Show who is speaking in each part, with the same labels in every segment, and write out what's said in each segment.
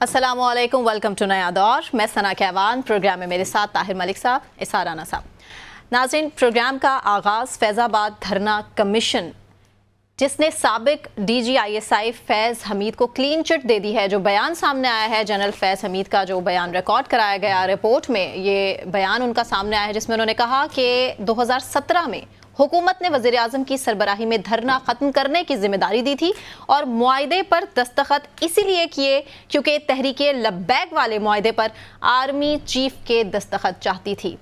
Speaker 1: अस्सलामुअलैकुम, welcome to नया दौर। मैं सना कहवान, प्रोग्राम में मेरे साथ ताहिर मलिक साहब, इसार राना साहब। नाज़रीन, प्रोग्राम का आगाज़ फैज़ाबाद धरना कमीशन जिसने साबिक DGISI फैज़ हमीद को क्लीन चिट दे दी है, जो बयान सामने आया है जनरल फैज़ हमीद का, जो बयान रिकॉर्ड कराया गया रिपोर्ट में, ये बयान उनका सामने आया है जिसमें उन्होंने कहा कि 2017 में हुकूमत ने वज़ीर आज़म की सरबराही में धरना ख़त्म करने की जिम्मेदारी दी थी और मुआहदे पर दस्तखत इसीलिए किए क्योंकि तहरीके लब्बैक वाले मुआहदे पर आर्मी चीफ के दस्तखत चाहती थी।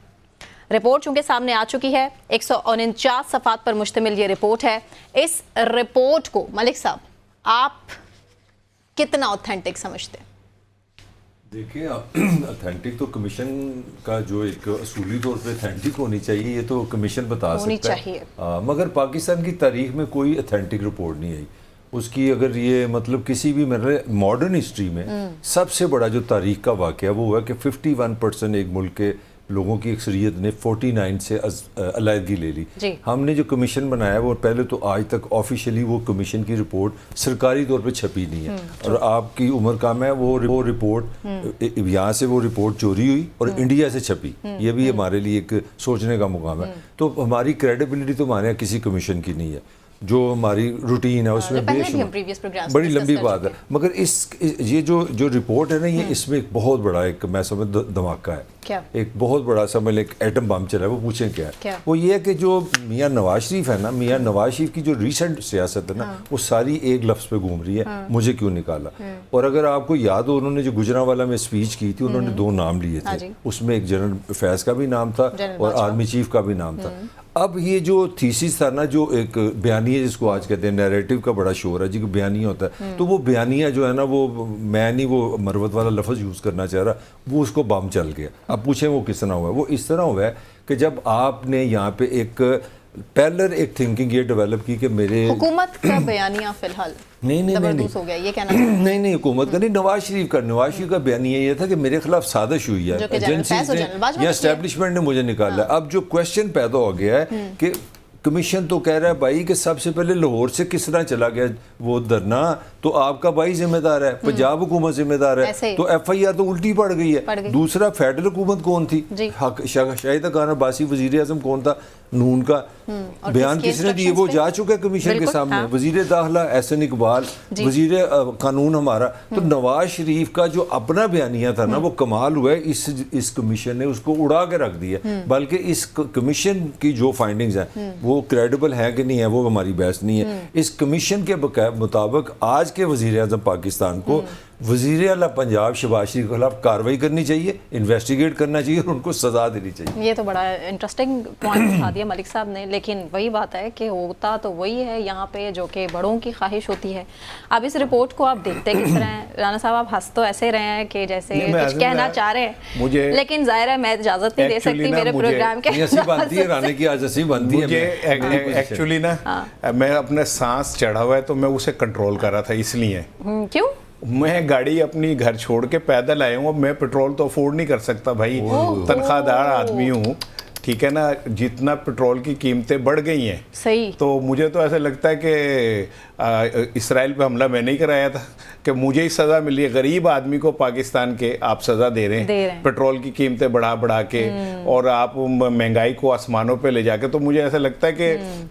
Speaker 1: रिपोर्ट चूंकि सामने आ चुकी है, 149 सफ़ात पर मुश्तमिल ये रिपोर्ट है। इस रिपोर्ट को मलिक साहब आप कितना ऑथेंटिक समझते हैं?
Speaker 2: देखिए, अथेंटिक तो कमीशन का जो एक असूली तौर पे अथेंटिक होनी चाहिए, ये तो कमीशन बता सकता है। मगर पाकिस्तान की तारीख में कोई अथेंटिक रिपोर्ट नहीं आई उसकी। अगर ये मतलब किसी भी मॉडर्न हिस्ट्री में सबसे बड़ा जो तारीख का वाक़या वो हुआ कि 51% एक मुल्क के लोगों की अक्सरियत ने 49 से अलहदगी ले ली। हमने जो कमीशन बनाया वो पहले तो आज तक ऑफिशियली वो कमीशन की रिपोर्ट सरकारी तौर पे छपी नहीं है। और आपकी उम्र कम है, वो रिपोर्ट यहाँ से वो रिपोर्ट चोरी हुई और इंडिया से छपी। ये भी हमारे लिए एक सोचने का मुकाम है। तो हमारी क्रेडिबिलिटी तो हमारे यहाँ किसी कमीशन की नहीं है। जो हमारी रूटीन है उसमें बड़ी लंबी बात है। मगर ये जो रिपोर्ट है ना, ये इसमें एक बहुत बड़ा एक मैं समझ धमाका है।
Speaker 1: क्या? एक
Speaker 2: बहुत बड़ा समझ एक एटम बम चला है। वो पूछें क्या? वो ये है कि जो मियाँ नवाज शरीफ है ना, मियाँ नवाज शरीफ की जो रिसेंट सियासत है ना, वो सारी एक लफ्ज़ पे घूम रही है, मुझे क्यों निकाला। और अगर आपको याद हो, उन्होंने जो गुजरांवाला में स्पीच की थी, उन्होंने 2 नाम लिए थे। उसमें एक जनरल फैज़ का भी नाम था और आर्मी चीफ का भी नाम था। अब ये जो थीसिस था ना, जो एक बयानिया जिसको आज कहते हैं, नैरेटिव का बड़ा शोर है जी, बयानिया होता है, तो वो बयानिया जो है ना, वो मैं नहीं वो मरवत वाला लफ्ज़ यूज़ करना चाह रहा, वो उसको बम चल गया। अब पूछें वो किस तरह हुआ है? वो इस तरह हुआ है कि जब आपने यहाँ पे एक पैरेलल एक थिंकिंग ये डेवलप की कि मेरे
Speaker 1: हुकूमत का बयानिया फिलहाल
Speaker 2: नहीं
Speaker 1: हो गया, ये कहना
Speaker 2: नहीं हुकूमत का नहीं, नवाज शरीफ का बयानिया ये था कि मेरे खिलाफ साजिश हुई है, एजेंसीज ने या एस्टेब्लिशमेंट ने मुझे निकाला। अब जो क्वेश्चन पैदा हो गया है कि कमीशन तो कह रहा है भाई कि सबसे पहले लाहौर से किस तरह चला गया वो धरना, तो आपका भाई जिम्मेदार है, पंजाब हुकूमत जिम्मेदार है, तो FIR तो उल्टी पड़ गई है। दूसरा, फेडरल हुकूमत कौन थी? शाहिद खान अब्बासी वजीर आज़म कौन था? नून का। बयान किसने दिए? वो जा चुका है कमीशन के सामने। वजीर दाखिला एहसन इकबाल, वजीर कानून हमारा। तो नवाज शरीफ का जो अपना बयानिया था ना, वो कमाल हुआ है, इस कमीशन ने उसको उड़ा के रख दिया। बल्कि इस कमीशन की जो फाइंडिंग्स हैं वो क्रेडिबल है कि नहीं है, वो हमारी बहस नहीं है। इस कमीशन के मुताबिक आज के वजीर आज़म पाकिस्तान को वज़ीर आला पंजाब शहबाज शरीफ के खिलाफ कार्रवाई करनी चाहिए, इन्वेस्टिगेट करना चाहिए और उनको सजा देनी चाहिए।
Speaker 1: ये तो बड़ा इंटरेस्टिंग पॉइंट उठा दिया मलिक साहब ने, लेकिन वही बात है कि होता तो वही है यहाँ पे जो कि बड़ों की ख्वाहिश होती है। अब इस रिपोर्ट को आप देखते किस तरह हैं? राना साहब, आप हंस तो ऐसे रहे हैं कि जैसे कुछ कहना चाह रहे हैं, लेकिन जाहिर है मैं इजाज़त नहीं दे सकती मेरे प्रोग्राम के।
Speaker 2: राना की आज़त बनती है
Speaker 3: एक्चुअली ना, मैं अपना सांस चढ़ा हुआ है तो मैं उसे कंट्रोल कर रहा था, इसलिए।
Speaker 1: क्यों?
Speaker 3: मैं गाड़ी अपनी घर छोड़ के पैदल आया हूँ। मैं पेट्रोल तो अफोर्ड नहीं कर सकता भाई, तनख्वाहदार आदमी हूँ, ठीक है ना। जितना पेट्रोल की कीमतें बढ़ गई हैं, सही, तो मुझे तो ऐसा लगता है कि इसराइल पे हमला मैंने ही कराया था कि मुझे ही सज़ा मिली है। गरीब आदमी को पाकिस्तान के आप सज़ा दे रहे हैं पेट्रोल की कीमतें बढ़ा के, और आप महंगाई को आसमानों पे ले जाके। तो मुझे ऐसा लगता है कि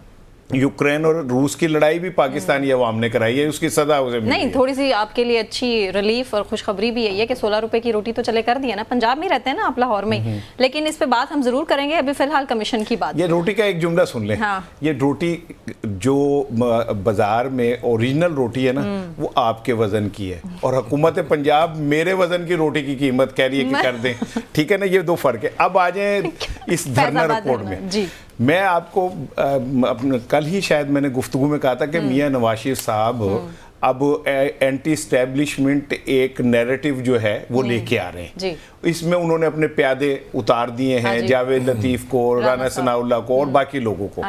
Speaker 3: यूक्रेन और रूस की लड़ाई भी पाकिस्तानी अवाम ने कराई है, उसकी सजा उसे
Speaker 1: नहीं। थोड़ी सी आपके लिए अच्छी रिलीफ और खुशखबरी भी यही है कि 16 रुपए की रोटी तो चले कर दी है ना। पंजाब में रहते हैं ना आप, लाहौर में, लेकिन इस पे बात हम जरूर करेंगे। अभी फिलहाल कमीशन की बात।
Speaker 3: ये रोटी का एक जुमला सुन लें। ये रोटी जो बाजार में ओरिजिनल रोटी है ना, वो आपके वजन की है, और हुकूमत पंजाब मेरे वजन की रोटी की कीमत कह रही है कि कर दें, ठीक है ना। ये 2 फर्क है। अब आ जाए इस धरना रिपोर्ट में। मैं आपको कल ही शायद मैंने गुफ्तगू में कहा था कि मियाँ नवाज शरीफ साहब अब एंटी स्टैब्लिशमेंट एक नैरेटिव जो है वो लेके आ रहे हैं। इसमें उन्होंने अपने प्यादे उतार दिए हैं, जावेद लतीफ़ को, राना सनाउल्लाह को और बाकी लोगों को।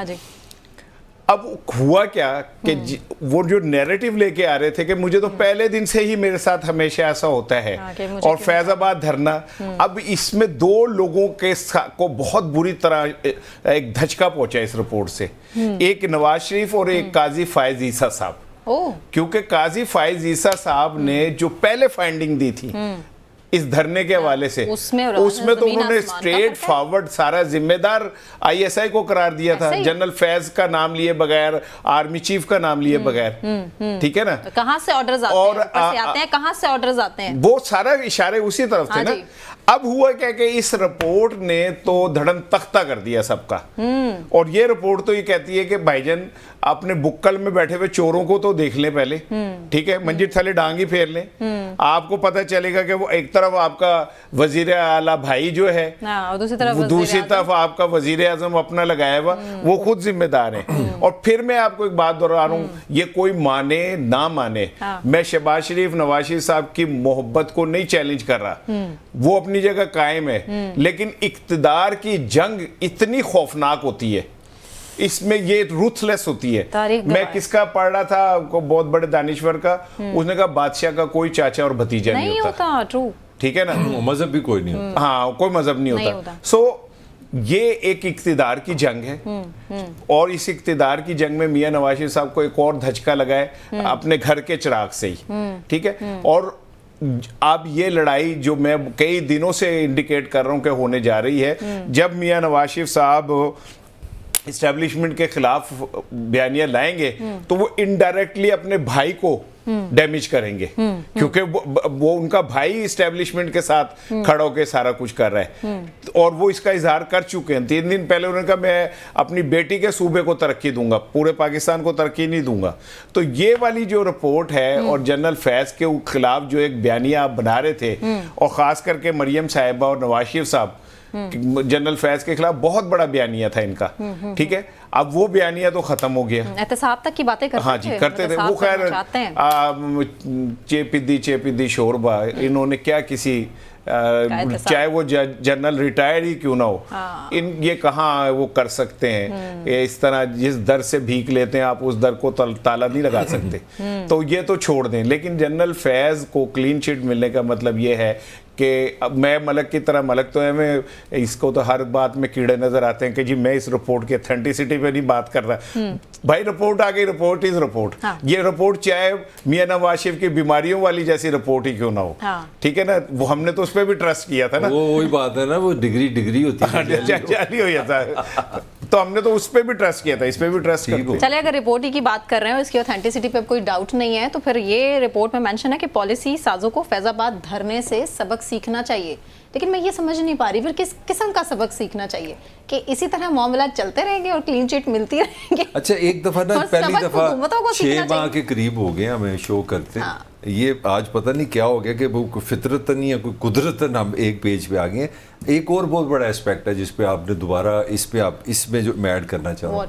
Speaker 3: अब हुआ क्या कि वो जो नैरेटिव लेके आ रहे थे कि मुझे तो पहले दिन से ही मेरे साथ हमेशा ऐसा होता है, और फैजाबाद धरना, अब इसमें 2 लोगों के को बहुत बुरी तरह एक धचका पहुंचा इस रिपोर्ट से। एक नवाज शरीफ और एक काजी फायज ईसा साहब। क्योंकि काजी फाइज ईसा साहब ने जो पहले फाइंडिंग दी थी इस धरने के हवाले से, उसमें तो उन्होंने स्ट्रेट फॉरवर्ड सारा जिम्मेदार आईएसआई को करार दिया था, जनरल फैज का नाम लिए बगैर, आर्मी चीफ का नाम लिए बगैर। ठीक है ना,
Speaker 1: तो कहां से ऑर्डर्स आते हैं, कहां से ऑर्डर्स आते हैं,
Speaker 3: वो सारा इशारे उसी तरफ थे ना। अब हुआ क्या कि इस रिपोर्ट ने तो धड़न तख्ता कर दिया सबका, और ये रिपोर्ट तो ये कहती है कि भाईजान अपने बुक्कल में बैठे हुए चोरों को तो देख लें पहले, ठीक है, मंजिल थले डांग ही फेर लें, आपको पता चलेगा कि वो एक तरफ आपका वजीर आला भाई जो है, दूसरी तरफ आपका वजीर आजम अपना लगाया हुआ, वो खुद जिम्मेदार है। और फिर मैं आपको एक बात दोहरा रहा हूँ, ये कोई माने ना माने, मैं शहबाज शरीफ नवाज शरीफ साहब की मोहब्बत को नहीं चैलेंज कर रहा, वो अपनी जगह कायम है, लेकिन इक्तदार की जंग इतनी खौफनाक होती है, इसमें ये रूथलेस होती है। मैं किसका पढ़ रहा था, बहुत बड़े दानिश्वर का, उसने कहा बादशाह का कोई चाचा और भतीजा नहीं होता।
Speaker 1: ट्रू,
Speaker 3: ठीक है ना,
Speaker 2: मजहब भी कोई नहीं होता।
Speaker 3: हाँ, कोई मजहब नहीं होता। सो ये एक इक्तिदार की जंग है, और इस इक्तिदार की जंग में मियां नवाज शरीफ साहब को एक और धचका लगा है अपने घर के चिराग से ही। ठीक है, और अब ये लड़ाई जो मैं कई दिनों से इंडिकेट कर रहा हूं कि होने जा रही है, जब मियां नवाज शरीफ साहब इस्टेब्लिशमेंट के खिलाफ बयानियां लाएंगे तो वो इनडायरेक्टली अपने भाई को डैमेज करेंगे, क्योंकि वो उनका भाई इस्टेब्लिशमेंट के साथ खड़ा होकर सारा कुछ कर रहा है, और वो इसका इजहार कर चुके हैं। 3 दिन पहले उन्होंने कहा मैं अपनी बेटी के सूबे को तरक्की दूंगा, पूरे पाकिस्तान को तरक्की नहीं दूंगा। तो ये वाली जो रिपोर्ट है और जनरल फैज के खिलाफ जो एक बयानिया आप बना रहे थे, और खास करके मरियम साहिबा और नवाज शरीफ साहब, जनरल फैज के खिलाफ बहुत बड़ा बयानिया था इनका। ठीक है, अब वो बयानिया तो खत्म हो गया,
Speaker 1: एहतसाब तक की बातें करते
Speaker 3: हाँ जी करते थे वो। खैर चेपिद्दी शोरबा, इन्होंने क्या किसी चाहे वो जनरल रिटायर्ड ही क्यों ना हो, ये कहाँ वो कर सकते हैं, ये इस तरह जिस दर से भीख लेते हैं आप उस दर को ताला नहीं लगा सकते। तो ये तो छोड़ दें, लेकिन जनरल फैज को क्लीन चिट मिलने का मतलब ये है कि अब मैं मलक की तरह, मलक तो है, मैं इसको तो हर बात में कीड़े नजर आते हैं कि जी मैं इस रिपोर्ट की ऑथेंटिसिटी पे नहीं बात कर रहा। भाई रिपोर्ट आ गई, रिपोर्ट इज रिपोर्ट। ये रिपोर्ट चाहे मियां नवाज शरीफ की बीमारियों वाली जैसी रिपोर्ट ही क्यों ना हो, ठीक है ना, वो हमने तो उस पर भी ट्रस्ट किया था ना।
Speaker 2: वो वही बात है ना, वो डिग्री होती है,
Speaker 3: जाली हो जाता, तो हमने तो उस पर भी ट्रस्ट किया था, इस पर भी ट्रस्ट करते।
Speaker 1: चले, अगर रिपोर्ट ही की बात कर रहे हो, इसकी ऑथेंटिसिटी पे कोई डाउट नहीं है, तो फिर ये रिपोर्ट में मेंशन है कि पॉलिसी साजों को फैजाबाद धरने से सबक सीखना चाहिए। लेकिन मैं ये समझ नहीं पा रही फिर किस किस्म का सबक सीखना चाहिए, कि इसी तरह मामला चलते रहेंगे और क्लीन चिट मिलती रहेंगे।
Speaker 2: अच्छा, एक दफा ना, पहली दफा 6 माह के करीब हो गए हमें शो करते, ये आज पता नहीं क्या हो गया कि वो फितरतन या कोई कुदरतन हम एक पेज पे आ गए। एक और बहुत बड़ा एस्पेक्ट है जिस पे आपने दोबारा इसमें जो मैं ऐड करना चाहूँ,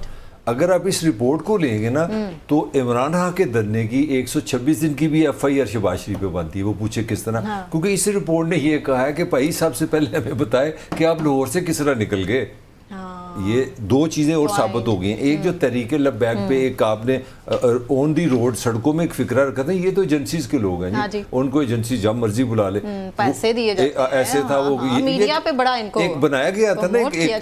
Speaker 2: अगर आप इस रिपोर्ट को लेंगे ना, तो इमरान खान के धरने की 126 दिन की भी FIR शहबाज शरीफ पे बनती है। वो पूछे किस तरह, क्योंकि इस रिपोर्ट ने ये कहा है कि भाई सबसे पहले हमें बताए कि आप लाहौर से किस तरह निकल गए। ये 2 चीज़ें और साबित हो गई हैं। एक जो तरीके लबैक पे एक आपने ऑन दी रोड सड़कों में एक फिक्रा रखा था, ये तो एजेंसीज के लोग हैं जी, उनको एजेंसी जब मर्जी बुला ले,
Speaker 1: पैसे दिए जाते हैं,
Speaker 2: ऐसे था वो।
Speaker 1: मीडिया पे बड़ा इनको
Speaker 2: एक बनाया गया था ना,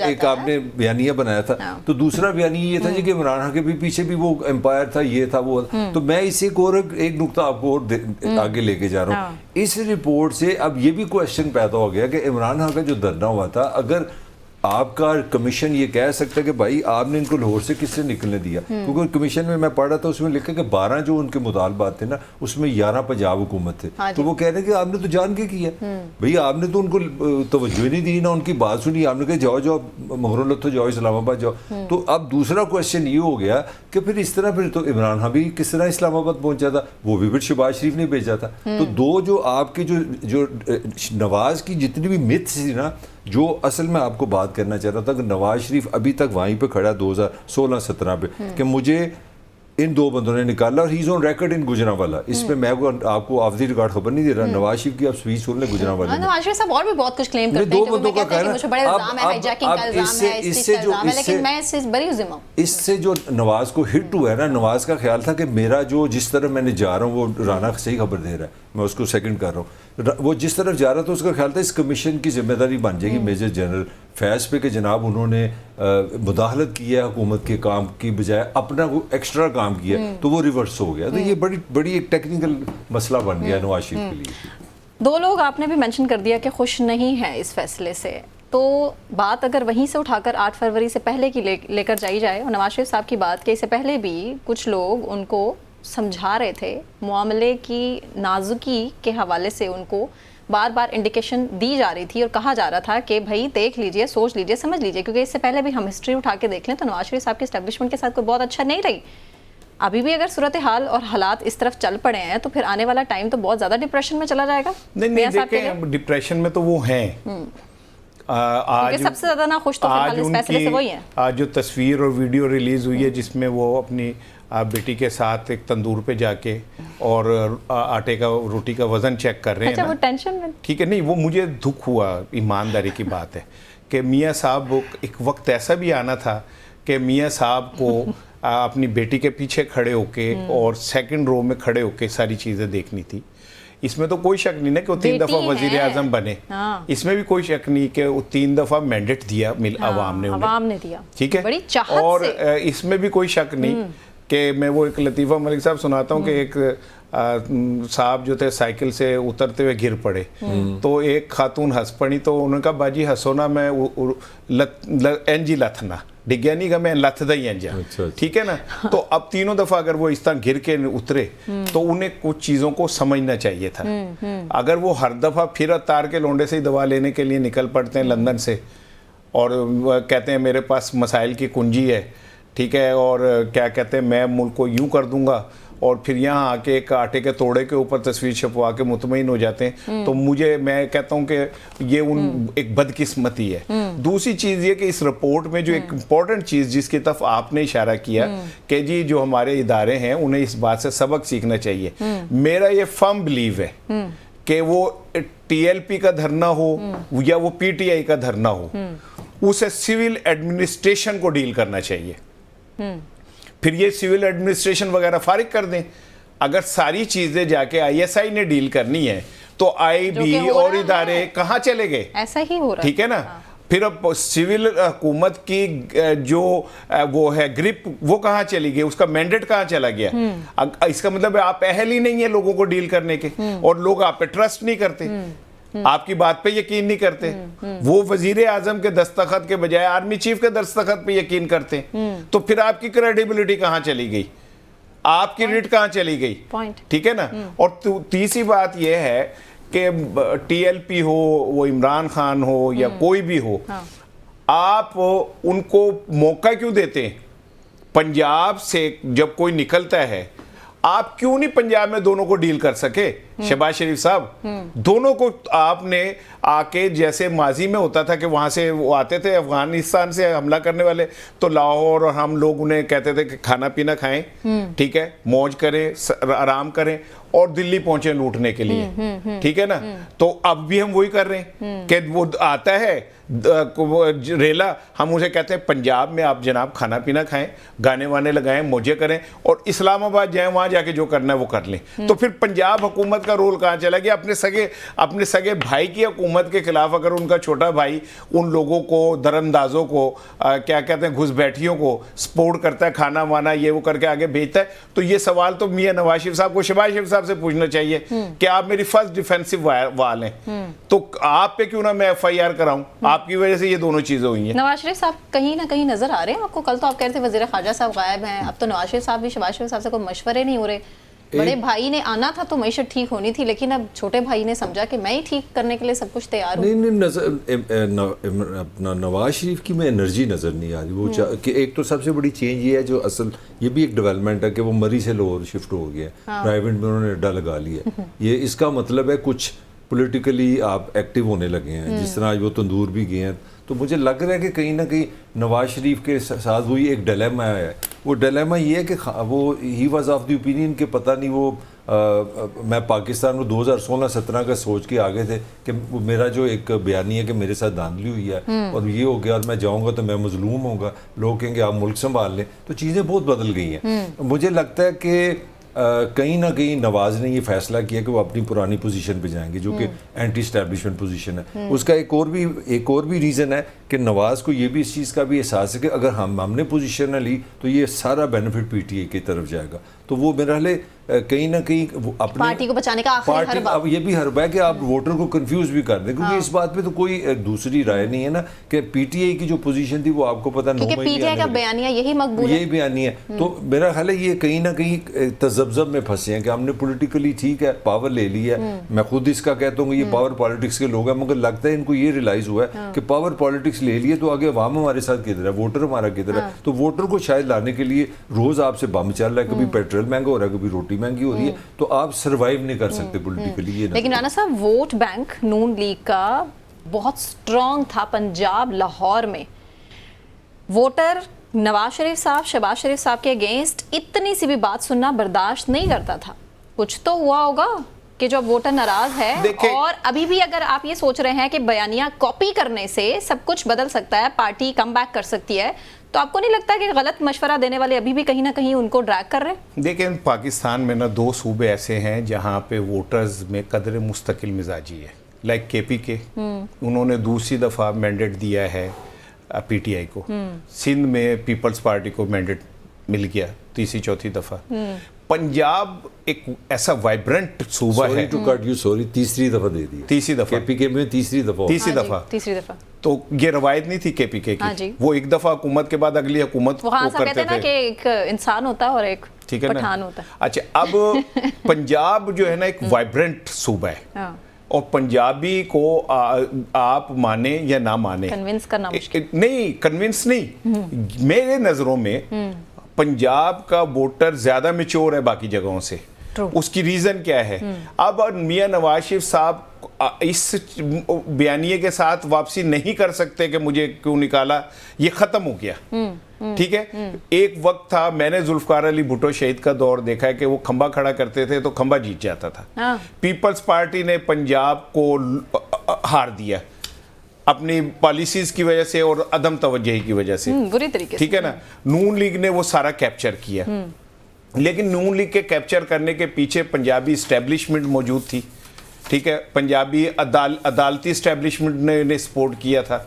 Speaker 2: एक आपने बयानिया बनाया था। तो दूसरा बयानिया ये था जी कि इमरान खान के भी पीछे भी वो एम्पायर था, ये था वो। तो मैं इसे एक नुकता आपको और आगे लेके जा रहा हूँ। इस रिपोर्ट से अब ये भी क्वेश्चन पैदा हो गया कि इमरान खान का जो धरना हुआ था, अगर आपका कमीशन ये कह सकता है कि भाई आपने इनको लाहौर से किससे निकलने दिया, क्योंकि कमीशन में मैं पढ़ रहा था, उसमें लिखा कि 12 जो उनके मुतालबात थे ना, उसमें 11 पंजाब हुकूमत थे। तो वो कह रहे हैं कि आपने तो जान के किया, भाई आपने तो उनको तवज्जो नहीं दी ना, उनकी बात सुनी, आपने कहा जाओ जाओ महरुल्लतो जाओ, इस्लामाबाद जाओ। तो अब दूसरा क्वेश्चन ये हो गया कि फिर इस तरह फिर तो इमरान खान भी किस तरह इस्लामाबाद पहुंचा था, वो भी फिर शहबाज शरीफ ने भेजा था। तो 2 जो आपके जो नवाज की जितनी भी मिथ्स थी ना, जो असल में आपको बात करना चाह रहा था कि नवाज शरीफ अभी तक वहीं पे खड़ा 2016-17 पे कि मुझे इन 2 बंदों ने निकाला, और he is on record in Gujranwala. इसमें मैं आपको ऑफ द रिकॉर्ड खबर नहीं दे रहा, नवाज शरीफ की आप स्पीच सुन ले गुजरांवाला में।
Speaker 1: नवाज शरीफ साहब और भी बहुत कुछ क्लेम करते हैं,
Speaker 2: 2 बंदों का कहना
Speaker 1: मुझे बड़े इल्जाम है, हाईजैकिंग का इल्जाम है, इससे जो लेकिन मैं इससे बरी उज़िम हूं।
Speaker 2: इससे जो नवाज को हिट हुआ है ना, नवाज का ख्याल था कि मेरा जो जिस तरह मैंने जा रहा हूँ वो राना सही खबर दे रहा है, मैं उसको सेकंड कर रहा हूँ, वो जिस तरफ जा रहा था उसका ख्याल था इस कमीशन की जिम्मेदारी बन जाएगी मेजर जनरल फैज़ पे कि जनाब उन्होंने मुदाखलत की है हुकूमत के काम की बजाय अपना एक्स्ट्रा काम किया, तो वो रिवर्स हो गया। तो ये बड़ी एक टेक्निकल मसला बन गया नवाज शरीफ के लिए।
Speaker 1: 2 लोग आपने भी मेंशन कर दिया कि खुश नहीं है इस फैसले से, तो बात अगर वहीं से उठाकर 8 फरवरी से पहले की लेकर जाई जाए, और नवाज शरीफ साहब की बात के इससे पहले भी कुछ लोग उनको समझा रहे थे, मामले की नाजुकी के हवाले से उनको बार बार इंडिकेशन दी जा रही थी और कहा जा रहा था कि भाई देख लीजिए, सोच लीजिए, समझ लीजिए, क्योंकि इससे पहले भी हम हिस्ट्री उठा के देख लें तो नवाज शरीफ साहब की एस्टेब्लिशमेंट के साथ कोई बहुत अच्छा नहीं रही। अभी भी अगर सूरत हाल और हालात इस तरफ चल पड़े हैं तो फिर आने वाला टाइम तो बहुत ज़्यादा डिप्रेशन में चला जाएगा।
Speaker 3: नहीं देखें, डिप्रेशन में तो वो हैं
Speaker 1: आज सबसे ज़्यादा ना खुश तो फिलहाल इस फैसले से वही है।
Speaker 3: आज जो तस्वीर और वीडियो रिलीज़ हुई है जिसमें वो अपनी बेटी के साथ एक तंदूर पे जाके और आटे का रोटी का वजन चेक कर रहे हैं।
Speaker 1: अच्छा, वो टेंशन में,
Speaker 3: ठीक है, नहीं वो मुझे दुख हुआ, ईमानदारी की बात है कि मियाँ साहब एक वक्त ऐसा भी आना था कि मियाँ साहब को अपनी बेटी के पीछे खड़े होके और सेकंड रो में खड़े होके सारी चीज़ें देखनी थी। इसमें तो कोई शक नहीं ना कि वो 3 दफ़ा वजीर आज़म बने। हाँ। इसमें भी कोई शक नहीं कि वो 3 दफ़ा मैंडेट दिया अवाम ने दिया, ठीक है,
Speaker 1: बड़ी चाहत
Speaker 3: और
Speaker 1: से।
Speaker 3: इसमें भी कोई शक नहीं कि मैं वो एक लतीफ़ा मलिक साहब सुनाता हूँ कि एक साहब जो थे साइकिल से उतरते हुए गिर पड़े, तो एक खातून हंस पड़ी, तो उन्होंने कहा बाजी हंसो ना, मैं एंजी लथना डिग्या नहीं का, मैं लथदा ही एंजा, ठीक है ना। तो अब 3 दफ़ा अगर वो इस तरह गिर के उतरे तो उन्हें कुछ चीज़ों को समझना चाहिए था। अगर वो हर दफ़ा फिर तार के लोंडे से ही दवा लेने के लिए निकल पड़ते हैं लंदन से और कहते हैं मेरे पास मसाइल की कुंजी है, ठीक है, और क्या कहते हैं मैं मुल्क को यूं कर दूंगा, और फिर यहाँ आके एक आटे के तोड़े के ऊपर तस्वीर छपवा के मुतमईन हो जाते हैं, तो मैं कहता हूँ कि ये एक बदकिस्मती है। दूसरी चीज़ ये कि इस रिपोर्ट में जो एक इम्पॉर्टेंट चीज़ जिसकी तरफ आपने इशारा किया कि जी जो हमारे इदारे हैं उन्हें इस बात से सबक सीखना चाहिए, मेरा ये फर्म बिलीव है कि वो TLP का धरना हो या वो PTI का धरना हो, उसे सिविल एडमिनिस्ट्रेशन को डील करना चाहिए। फिर ये सिविल एडमिनिस्ट्रेशन वगैरह फारिग कर दें। अगर सारी चीजें जाके ISI ने डील करनी है तो IB और इदारे कहाँ चले गए?
Speaker 1: ऐसा ही हो रहा है,
Speaker 3: ठीक है ना। फिर अब सिविल हुकूमत की जो वो है ग्रिप वो कहाँ चली गई, उसका मैंडेट कहाँ चला गया? इसका मतलब है आप अहल ही नहीं है लोगों को डील करने के, और लोग आप पे ट्रस्ट नहीं करते, आपकी बात पे यकीन नहीं करते। वो वजीर आजम के दस्तखत के बजाय आर्मी चीफ के दस्तखत पे यकीन करते, तो फिर आपकी क्रेडिबिलिटी कहाँ चली गई, आपकी रिट कहाँ चली गई? ठीक है ना। और तीसरी बात यह है कि TLP हो, वो इमरान खान हो या कोई भी हो, आप उनको मौका क्यों देते हैं? पंजाब से जब कोई निकलता है, आप क्यों नहीं पंजाब में दोनों को डील कर सके? शहबाज शरीफ साहब, दोनों को आपने आके, जैसे माजी में होता था कि वहां से वो आते थे अफगानिस्तान से हमला करने वाले, तो लाहौर और हम लोग उन्हें कहते थे कि खाना पीना खाएं, ठीक है, मौज करें, आराम करें, और दिल्ली पहुंचे लूटने के लिए, ठीक है ना। तो अब भी हम वही कर रहे हैं कि वो आता है रेला, हम उसे कहते हैं पंजाब में आप जनाब खाना पीना खाएं, गाने वाने लगाएं, मौजे करें, और इस्लामाबाद जाएं, वहां जाके जो करना है वो कर लें। तो फिर पंजाब हुकूमत का रोल कहाँ चला गया? अपने सगे भाई की हुकूमत के खिलाफ अगर उनका छोटा भाई उन लोगों को, दरअंदाजों को, क्या कहते हैं, घुसपैठियों को सपोर्ट करता है, खाना वाना ये वो करके आगे भेजता है, तो ये सवाल तो मियां नवाज शरीफ साहब को, शहबाज शरीफ साहब से पूछना चाहिए कि आप मेरी फर्स्ट डिफेंसिव वाल हैं, तो आप पे क्यों ना मैं FIR कराऊं? आपकी वजह से ये दोनों चीजें हुई हैं।
Speaker 1: नवाज शरीफ साहब कहीं ना कहीं नजर आ रहे हैं आपको? कल तो आप कह रहे थे वजीर खारजा साहब गायब हैं, अब तो नवाज शरीफ साहब भी शहबाज शरीफ साहब से कोई मशवरे नहीं हो रहे। बड़े भाई ने आना था तो मैशत ठीक होनी थी, लेकिन अब छोटे भाई ने समझा कि मैं ही ठीक करने के लिए सब कुछ तैयार हूं।
Speaker 2: नहीं, अपना नवाज शरीफ की में एनर्जी नज़र नहीं आ रही। वो कि एक तो सबसे बड़ी चेंज ये है, जो असल ये भी एक डेवलपमेंट है कि वो मरी से लाहौर शिफ्ट हो गया, प्राइवेट में उन्होंने अड्डा लगा लिया। ये इसका मतलब है कुछ पॉलिटिकली आप एक्टिव होने लगे हैं, जिस तरह आज वो तंदूर भी गए हैं। तो मुझे लग रहा है कि कहीं ना कहीं नवाज शरीफ के साथ वही एक डिलेमा है। वो डिलेमा ये है कि वो he was of the opinion कि पता नहीं वो मैं पाकिस्तान में 2016-17 का सोच के आगे थे कि मेरा जो एक बयानी है कि मेरे साथ धांधली हुई है और ये हो गया और मैं जाऊंगा तो मैं मजलूम होगा, लोग कहेंगे आप मुल्क संभाल लें। तो चीज़ें बहुत बदल गई हैं। मुझे लगता है कि कहीं ना कहीं नवाज ने ये फैसला किया कि वो अपनी पुरानी पोजीशन पे जाएंगे, जो कि एंटी स्टैब्लिशमेंट पोजीशन है। उसका एक और भी रीज़न है कि नवाज को ये भी इस चीज़ का भी एहसास है कि अगर हमने पोजीशन ना ली तो ये सारा बेनिफिट पीटीआई की तरफ जाएगा। तो वो मेरा ख्याल है कहीं ना कहीं अपनी
Speaker 1: पार्टी को बचाने का आखिरी हरबा।
Speaker 2: अब ये भी हरबा है कि आप वोटर को कंफ्यूज भी कर दें, क्योंकि इस बात पे तो कोई दूसरी राय नहीं है ना कि पीटीआई की जो पोजीशन थी वो आपको पता नहीं,
Speaker 1: पीटीआई का बयानिया यही मकबूल है,
Speaker 2: यही बयानिया है। तो मेरा ख्याल है ये कहीं ना कहीं तजब्जब में फंसे हैं कि हमने पॉलिटिकली ठीक है पावर ले ली है। मैं खुद इसका कहता हूँ ये पावर पॉलिटिक्स के लोग हैं, मगर लगता है इनको ये रियलाइज हुआ है कि पावर पॉलिटिक्स ले लिए तो आगे अवाम हमारे साथ किधर है, वोटर हमारा किधर है। तो वोटर को शायद लाने के लिए रोज आपसे बम चल रहा है, कभी पेट्रोल महंगा हो रहा है, कभी रोटी महंगी हो रही है, तो आप सरवाइव नहीं कर सकते पॉलिटिकली। ये
Speaker 1: लेकिन राना साहब वोट बैंक नून लीग का बहुत स्ट्रॉन्ग था पंजाब लाहौर में। वोटर नवाज शरीफ साहब, शहबाज शरीफ साहब के अगेंस्ट इतनी सी भी बात सुनना बर्दाश्त नहीं करता था। कुछ तो हुआ होगा कि जो वोटर नाराज है, और अभी भी अगर आप ये सोच रहे हैं कि बयानिया कॉपी करने से सब कुछ बदल सकता है, पार्टी कम बैक कर सकती है, तो आपको नहीं लगता कि गलत मशवरा देने वाले अभी भी कहीं ना कहीं उनको ड्रैग कर रहे हैं?
Speaker 3: देखिए पाकिस्तान में ना 2 सूबे ऐसे हैं जहाँ पे वोटर्स में कदर मुस्तकिल मिजाजी है, लाइक KPK, उन्होंने दूसरी दफ़ा मैंडेट दिया है PTI को। सिंध में पीपल्स पार्टी को मैंडेट मिल गया तीसरी चौथी दफ़ा। पंजाब एक ऐसा वाइब्रेंट सूबा है,
Speaker 2: तीसरी दफा दे दी,
Speaker 3: तीसरी दफा
Speaker 2: KPK में तीसरी
Speaker 1: दफा।
Speaker 3: तो ये रवायत नहीं थी KPK की, वो एक दफा हुकूमत के बाद अगली हुकूमत को करते थे
Speaker 1: कि एक इंसान होता है और एक पठान होता है।
Speaker 3: अच्छा, अब पंजाब जो है ना एक वाइब्रेंट सूबा है, और पंजाबी को आप माने या ना माने,
Speaker 1: कन्विंस करना मुश्किल
Speaker 3: नहीं, कन्विंस नहीं, मेरे नजरों में पंजाब का वोटर ज्यादा मैच्योर है बाकी जगहों से। उसकी रीजन क्या है? अब मियां नवाज शरीफ साहब इस बयानिए के साथ वापसी नहीं कर सकते कि मुझे क्यों निकाला, ये खत्म हो गया। ठीक है, एक वक्त था, मैंने जुल्फकार अली भुट्टो शहीद का दौर देखा है कि वो खंबा खड़ा करते थे तो खंबा जीत जाता था। पीपल्स पार्टी ने पंजाब को हार दिया अपनी पॉलिसीज की वजह से और अदम तवज्जही की वजह से,
Speaker 1: बुरी तरीके से।
Speaker 3: ठीक है ना। नून लीग ने वो सारा कैप्चर किया, लेकिन नून लीग के कैप्चर करने के पीछे पंजाबी इस्टेब्लिशमेंट मौजूद थी। ठीक है, पंजाबी अदालती इस्टेब्लिशमेंट ने इन्हें सपोर्ट किया था,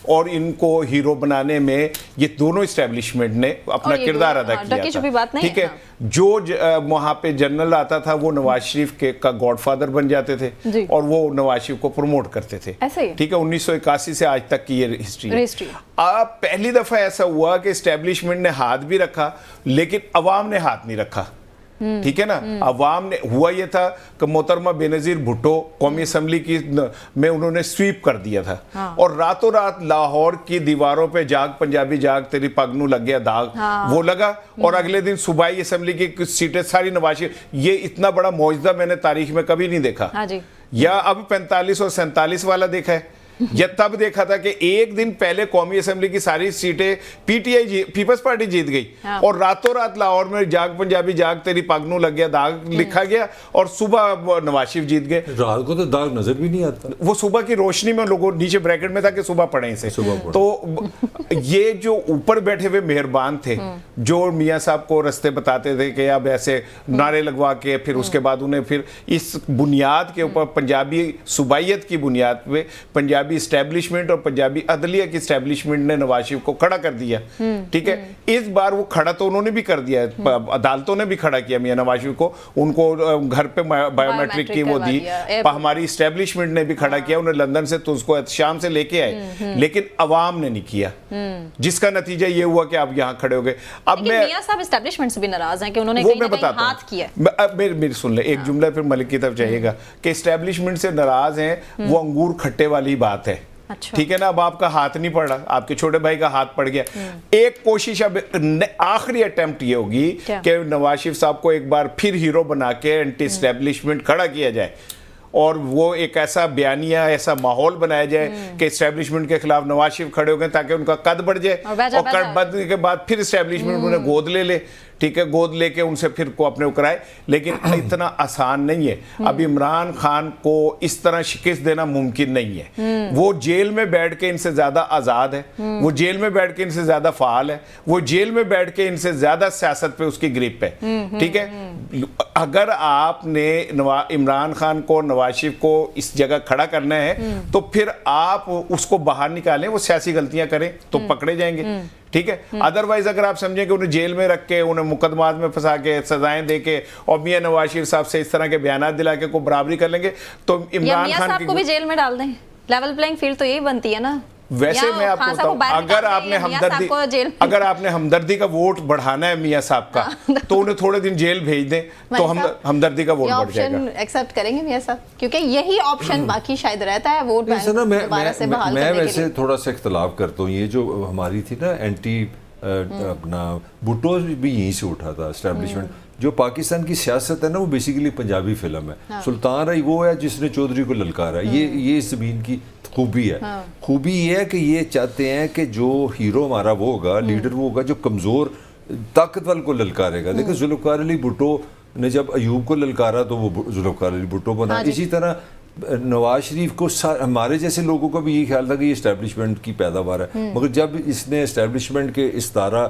Speaker 3: और इनको हीरो बनाने में ये दोनों इस्टेब्लिशमेंट ने अपना किरदार अदा किया था। ठीक है, जो वहाँ पे जनरल आता था वो नवाज शरीफ के का गॉडफादर बन जाते थे, और वो नवाज शरीफ को प्रमोट करते थे। ठीक है, 1981 से आज तक की ये हिस्ट्री। अब पहली दफा ऐसा हुआ कि इस्टेब्लिशमेंट ने हाथ भी रखा, लेकिन अवाम ने हाथ नहीं रखा। ठीक है ना, अवाम ने, हुआ ये था कि मोहतरमा बेनजीर भुट्टो कौमी असम्बली की में उन्होंने स्वीप कर दिया था, और रातों रात लाहौर की दीवारों पे जाग पंजाबी जाग तेरी पगनू लग गया दाग, वो लगा, और अगले दिन सूबाई असम्बली की कुछ सीटें सारी नवाज शरीफ। ये इतना बड़ा मौजदा मैंने तारीख में कभी नहीं देखा। या अब 45 और 47 वाला देखा है, या तब देखा था कि एक दिन पहले कौमी असेंबली की सारी सीटें पीपल्स पार्टी जीत गई, और रातों रात लाहौर में जाग पंजाबी जाग तेरी पगनू लग गया दाग लिखा गया, और सुबह नवाज शरीफ जीत गए।
Speaker 2: रात को तो दाग नजर भी नहीं आता,
Speaker 3: वो सुबह की रोशनी में लोगों नीचे ब्रैकेट में था कि सुबह पढ़े इसे। तो ये जो ऊपर बैठे हुए मेहरबान थे, जो मियाँ साहब को रास्ते बताते थे कि अब ऐसे नारे लगवा के, फिर उसके बाद उन्हें फिर इस बुनियाद के ऊपर पंजाबी सूबाइयत की बुनियाद पे पंजाबी इस्टेब्लिशमेंट और पंजाबी अदलिया की इस्टेब्लिशमेंट ने नवाज शरीफ को खड़ा कर दिया। ठीक है, इस बार वो खड़ा तो उन्होंने भी कर दिया, अदालतों ने भी खड़ा किया मियां नवाज शरीफ को, उनको घर पे बायोमेट्रिक की वो दी, हमारी इस्टेब्लिशमेंट ने भी खड़ा किया, उन्हें लंदन से तो उसको शाम से लेके आए, लेकिन अवाम ने नहीं किया, जिसका नतीजा ये हुआ कि आप यहाँ खड़े हो गए। अब मैं
Speaker 1: मियां साहब इस्टेब्लिशमेंट से भी नाराज हैं कि उन्होंने
Speaker 3: वो मैं बताता हूं, अब मेरी सुन ले एक जुमला, फिर मलिक की तरफ जाइएगा कि इस्टेब्लिशमेंट से नाराज हैं, वो अंगूर खट्टे वाली बात है।
Speaker 1: अच्छा। ठीक
Speaker 3: है ना, अब आपका हाथ नहीं पड़ रहा, आपके छोटे भाई का हाथ पड़ गया। एक कोशिश अब आखिरी अटेम्प्ट ये होगी कि नवाज शरीफ साहब को एक बार फिर हीरो बना के एंटी एस्टेब्लिशमेंट खड़ा किया जाए, और वो एक ऐसा बयानिया, ऐसा माहौल बनाया जाए कि एस्टेब्लिशमेंट के खिलाफ नवाज शरीफ खड़े हो गए, ताकि उनका कद बढ़ जाए, और कद बढ़ने के बाद फिर एस्टेब्लिशमेंट उन्हें गोद ले ले। ठीक है, गोद लेके उनसे फिर को अपने कराए, लेकिन इतना आसान नहीं है। अब इमरान खान को इस तरह शिकस्त देना मुमकिन नहीं है। वो जेल में बैठ के इनसे ज्यादा आजाद है, वो जेल में बैठ के इनसे ज्यादा फाल है, वो जेल में बैठ के इनसे ज्यादा सियासत पे उसकी ग्रिप है, ठीक है। अगर आपने इमरान खान को, नवाज शरीफ को इस जगह खड़ा करना है तो फिर आप उसको बाहर निकालें, वो सियासी गलतियां करें तो पकड़े जाएंगे, ठीक है। अदरवाइज अगर आप समझें कि उन्हें जेल में रख के, उन्हें मुकदमात में फंसा के, सजाएं दे के और मियां नवाज शरीफ साहब से इस तरह के बयान दिला के को बराबरी कर लेंगे तो इमरान खान
Speaker 1: को भी जेल में डाल दें। लेवल प्लेइंग फील्ड तो यही बनती है ना।
Speaker 3: वैसे मैं आपको बताऊं, अगर आपने हमदर्दी का वोट बढ़ाना है मियां साहब का तो उन्हें थोड़े दिन जेल भेज दें तो हमदर्दी का वोट बढ़ जाएगा।
Speaker 1: एक्सेप्ट करेंगे मियां साहब, क्योंकि यही ऑप्शन बाकी शायद रहता है वोट बैंक दोबारा से बहाल करने के लिए।
Speaker 2: मैं वैसे थोड़ा सा इख्तलाफ करता हूँ। ये जो हमारी थी ना एंटी अपना भुट्टो भी यहीं से उठा था एस्टेब्लिशमेंट। जो पाकिस्तान की सियासत है ना वो बेसिकली पंजाबी फिल्म है।
Speaker 1: हाँ।
Speaker 2: सुल्तान रही वो है जिसने चौधरी को ललकारा। ये इस जमीन की खूबी है। हाँ। खूबी ये है कि ये चाहते हैं कि जो हीरो हमारा वो होगा, लीडर वो होगा जो कमज़ोर ताकतवर को ललकारेगा। देखो जुल्फ़िकार अली भुट्टो ने जब अयूब को ललकारा तो वो जुल्फ़िकार अली भुट्टो बना। हाँ, इसी तरह नवाज शरीफ को हमारे जैसे लोगों का भी ये ख्याल था कि ये इस्टेब्लिशमेंट की पैदावार है, मगर जब इसने इस्टेब्लिशमेंट के इस तारा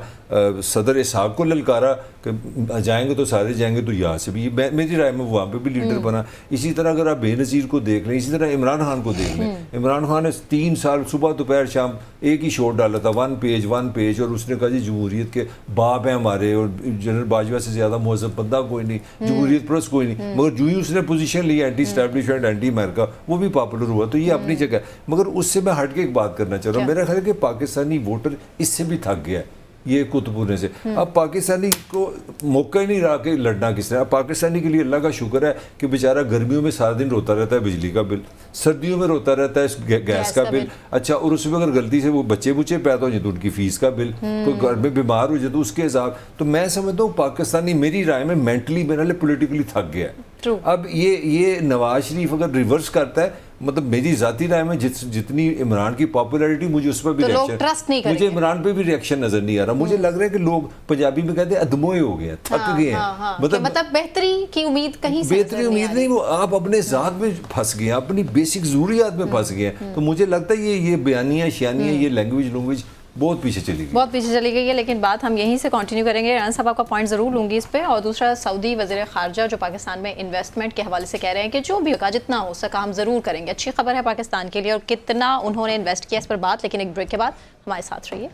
Speaker 2: सदर इसहाक को ललकारा कि जाएंगे तो सारे जाएंगे, तो यहाँ से भी मेरी राय में वहाँ पे भी लीडर बना। इसी तरह अगर आप बेनज़ीर को देख लें, इसी तरह इमरान खान को देख लें। इमरान खान ने 3 साल सुबह दोपहर शाम एक ही शो डाला था, वन पेज, और उसने कहा जी जमहूरियत के बाप हैं हमारे और जनरल बाजवा से ज़्यादा मुहज़्ज़ब बंदा कोई नहीं, जमहूरियत परस्त कोई नहीं। मगर जो ही उसने पोजीशन ली एंटी इस्टेब्लिशमेंट, एंटी अमेरिका, वो भी पॉपुलर हुआ, तो ये अपनी जगह। मगर उससे मैं हट के एक बात करना चाह रहा हूँ। मेरा ख्याल है कि पाकिस्तानी वोटर इससे भी थक गया ये कुतुब होने से। अब पाकिस्तानी को मौका ही नहीं रहा कि लड़ना किसने। अब पाकिस्तानी के लिए अल्लाह का शुक्र है कि बेचारा गर्मियों में सारा दिन रोता रहता है बिजली का बिल, सर्दियों में रोता रहता है गैस का बिल। अच्छा, और उसमें अगर गलती से वो बच्चे पैदा हो जाए तो उनकी फीस का बिल, कोई घर में बीमार हो जाए तो उसके हिसाब। तो मैं समझता हूँ पाकिस्तानी मेरी राय में मेंटली मेरे लिए पोलिटिकली थक गया है। अब ये नवाज शरीफ अगर रिवर्स करता है, मतलब मेरी जाती राय में जितनी इमरान की पॉपुलैरिटी, मुझे उस पर भी रिएक्शन, मुझे इमरान पे भी रिएक्शन नजर नहीं आ रहा। मुझे लग रहा है कि लोग पंजाबी में कहते हैं अदमोए हो गए, थक गए हैं।
Speaker 1: मतलब बेहतरी की उम्मीद कहीं से
Speaker 2: बेहतरी उम्मीद नहीं, वो आप अपने ज़ात में फंस गए, अपनी बेसिक ज़रूरियात में फंस गए। तो मुझे लगता है ये बयानियाँ शियानियाँ, ये लैंग्वेज बहुत पीछे चली गई है। लेकिन बात हम यहीं से कंटिन्यू करेंगे। राना साहब आपका पॉइंट ज़रूर लूँगी इस पे। और दूसरा, सऊदी वज़ीर ख़ारजा जो पाकिस्तान में इन्वेस्टमेंट के हवाले से कह रहे हैं कि जो भी होगा, जितना हो सका हम ज़रूर करेंगे। अच्छी खबर है पाकिस्तान के लिए, और कितना उन्होंने इन्वेस्ट किया इस पर बात। लेकिन एक ब्रेक के बाद हमारे साथ रहिए।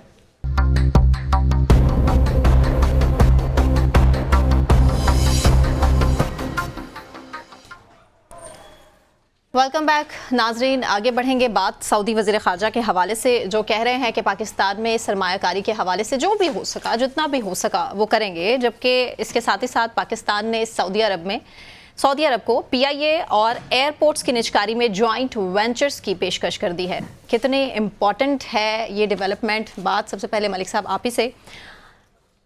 Speaker 2: वेलकम बैक नाजरीन। आगे बढ़ेंगे बात सऊदी वज़ीर ख़ारजा के हवाले से, जो कह रहे हैं कि पाकिस्तान में सरमायाकारी के हवाले से जो भी हो सका, जितना भी हो सका वो करेंगे। जबकि इसके साथ ही साथ पाकिस्तान ने सऊदी अरब को PIA और एयरपोर्ट्स की निजकारी में जॉइंट वेंचर्स की पेशकश कर दी है। कितने इम्पॉर्टेंट है ये डेवलपमेंट? बात सबसे पहले मलिक साहब आप ही से।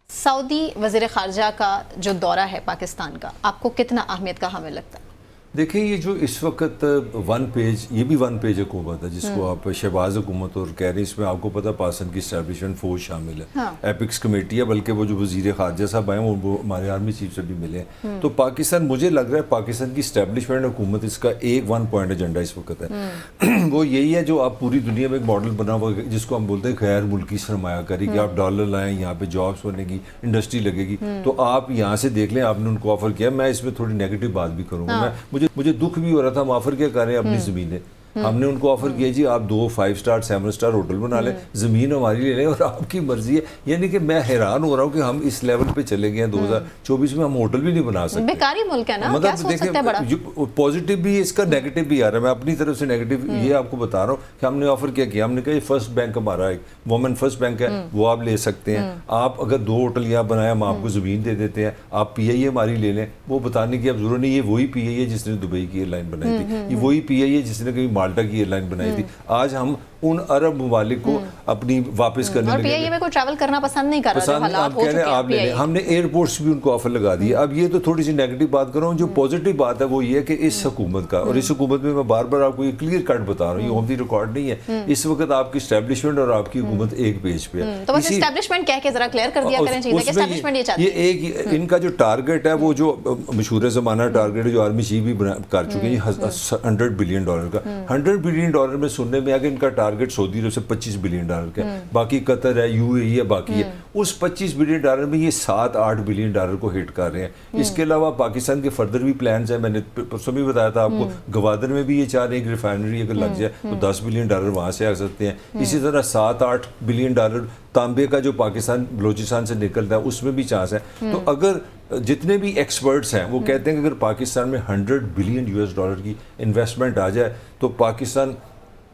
Speaker 2: सऊदी वज़ीर ख़ारजा का जो दौरा है पाकिस्तान का, आपको कितना अहमियत का हमें लगता है? देखिए, ये जो इस वक्त वन पेज हुकूमत है जिसको आप शहबाज हुकूमत और कह रहे हैं, इसमें आपको पता पाकिस्तान की इस्टेब्लिशमेंट फौज शामिल है। हाँ। एपिक्स कमेटी है, बल्कि वो जो वज़ीर ख़ारजा साहब आए वो हमारे आर्मी चीफ से भी मिले हैं। तो पाकिस्तान, मुझे लग रहा है पाकिस्तान की इस्टेब्लिशमेंट हुकूमत, इसका एक 1 पॉइंट एजेंडा इस वक्त है। वो यही है जो आप पूरी दुनिया में एक मॉडल बना हुआ जिसको हम बोलते हैं गैर मुल्की सरमायाकारी, कि आप डॉलर लाएं, यहाँ पे जॉब्स बनेगी, इंडस्ट्री लगेगी। तो आप यहाँ से देख लें, आपने उनको ऑफर किया। मैं इसमें थोड़ी नेगेटिव बात भी करूँगा। मुझे दुख भी हो रहा था, हम ऑफर क्या कर रहे हैं अपनी ज़मीनें। हमने उनको ऑफर किया जी आप 2 5 स्टार 7 स्टार होटल बना लें, ज़मीन हमारी ले लें और आपकी मर्जी है। यानी कि मैं हैरान हो रहा हूँ कि हम इस लेवल पे चले गए हैं। 2024 में हम होटल भी नहीं बना सकते।
Speaker 1: बेकारी मुल्क है ना,
Speaker 2: मतलब देखिए पॉजिटिव भी इसका, नेगेटिव भी आ रहा है। मैं अपनी तरफ से नेगेटिव ये आपको बता रहा हूँ कि हमने ऑफर क्या किया। हमने कहा फर्स्ट बैंक हमारा एक वुमेन फर्स्ट बैंक है, वो आप ले सकते हैं। आप अगर 2 होटल यहाँ बनाए, हम आपको ज़मीन दे देते हैं, आप PIA हमारी ले लें। वो बताने की अब जरूरत नहीं, ये वही PIA जिसने दुबई की एयरलाइन बनाई थी, ये वही PIA जिसने कभी माल्टा की एयरलाइन बनाई थी। आज हम उन अरब ममालिक को अपनी वापस करने
Speaker 1: और
Speaker 2: लगे।
Speaker 1: पीआईए को ट्रैवल करना पसंद नहीं कर रहा, जो हालात
Speaker 2: आप
Speaker 1: हो
Speaker 2: कह रहे
Speaker 1: चुके
Speaker 2: हैं
Speaker 1: हैं
Speaker 2: आप ले लें,
Speaker 1: PIA।
Speaker 2: हमने एयरपोर्ट्स भी उनको ऑफर लगा दिए। अब ये तो थोड़ी सी नेगेटिव बात कर रहा हूँ, जो पॉजिटिव बात है वो ये है कि इस हुकूमत का, और इस हुकूमत में मैं बार बार आपको ये क्लियर कट बता रहा हूँ, ये ऑन द रिकॉर्ड नहीं है, इस वक्त आपकी एस्टेब्लिशमेंट और आपकी हुकूमत एक पेज पे है।
Speaker 1: तो बस एस्टेब्लिशमेंट कह के जरा क्लियर कर दिया करें चीजें कि एस्टेब्लिशमेंट ये चाहती है।
Speaker 2: ये एक इनका जो टारगेट है वो जो मशहूर ज़माना टारगेट है जो आर्मी चीफ भी कर चुके हैं, $100 बिलियन का। $100 बिलियन में सुनने में आगे इनका टारगेट सऊदी अरब से $25 बिलियन का, बाकी कतर है, UAE है, बाकी है। उस $25 बिलियन में ये $7-8 बिलियन को हिट कर रहे हैं। इसके अलावा पाकिस्तान के फर्दर भी प्लान्स हैं, मैंने परसों भी बताया था आपको, गवादर में भी ये चाह रहे हैं कि रिफाइनरी अगर लग जाए तो $10 बिलियन वहाँ से आ सकते हैं। इसी तरह $7-8 बिलियन तांबे का जो पाकिस्तान बलोचिस्तान से निकलता है उसमें भी चांस है। तो अगर जितने भी एक्सपर्ट्स हैं वो कहते हैं कि अगर पाकिस्तान में $100 बिलियन की इन्वेस्टमेंट आ जाए तो पाकिस्तान,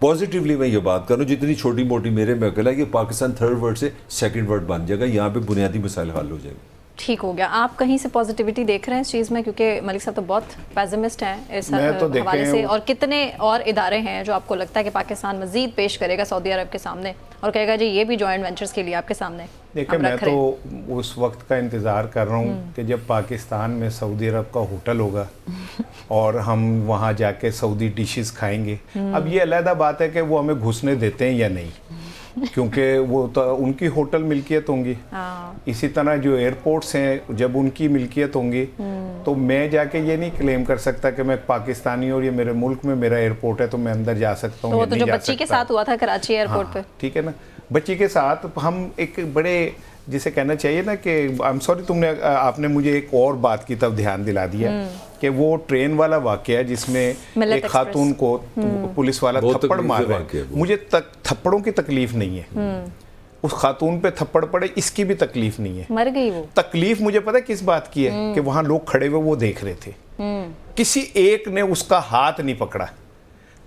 Speaker 2: पॉजिटिवली मैं ये बात करूँ, जितनी छोटी मोटी मेरे में अकल है कि पाकिस्तान थर्ड वर्ल्ड से सेकंड वर्ल्ड बन जाएगा, यहाँ पे बुनियादी मसाइल हल हो जाएंगे।
Speaker 1: ठीक हो गया। आप कहीं से पॉजिटिविटी देख रहे हैं इस चीज़ में, क्योंकि मलिक साहब तो बहुत पेसिमिस्ट हैं इस हवाले से, और कितने और इदारे हैं जो आपको लगता है कि पाकिस्तान मजीद पेश करेगा सऊदी अरब के सामने और कहेगा जी ये भी जॉइंट वेंचर्स के लिए आपके सामने?
Speaker 3: देखिए, मैं तो उस वक्त का इंतज़ार कर रहा हूँ कि जब पाकिस्तान में सऊदी अरब का होटल होगा और हम वहाँ जाके सऊदी डिशेस खाएंगे। अब ये अलग बात है कि वो हमें घुसने देते हैं या नहीं, क्योंकि वो तो उनकी होटल मिल्कियत होंगी। इसी तरह जो एयरपोर्ट्स हैं जब उनकी मिल्कियत होंगी तो मैं जाके ये नहीं क्लेम कर सकता कि मैं पाकिस्तानी और ये मेरे मुल्क में मेरा एयरपोर्ट है तो मैं अंदर जा सकता हूँ।
Speaker 1: तो वो तो जो बच्ची के साथ हुआ था कराची एयरपोर्ट पे,
Speaker 3: ठीक है ना, बच्ची के साथ हम एक बड़े जिसे कहना चाहिए ना कि आई एम सॉरी, आपने मुझे एक और बात की तरफ ध्यान दिला दिया कि वो ट्रेन वाला वाकया जिसमें एक खातून को पुलिस वाला थप्पड़ मार रहा है। मुझे थप्पड़ों की तकलीफ नहीं है, उस खातून पे थप्पड़ पड़े इसकी भी तकलीफ नहीं है,
Speaker 1: मर गई वो।
Speaker 3: तकलीफ मुझे पता है किस बात की है कि वहां लोग खड़े हुए वो देख रहे थे, किसी एक ने उसका हाथ नहीं पकड़ा।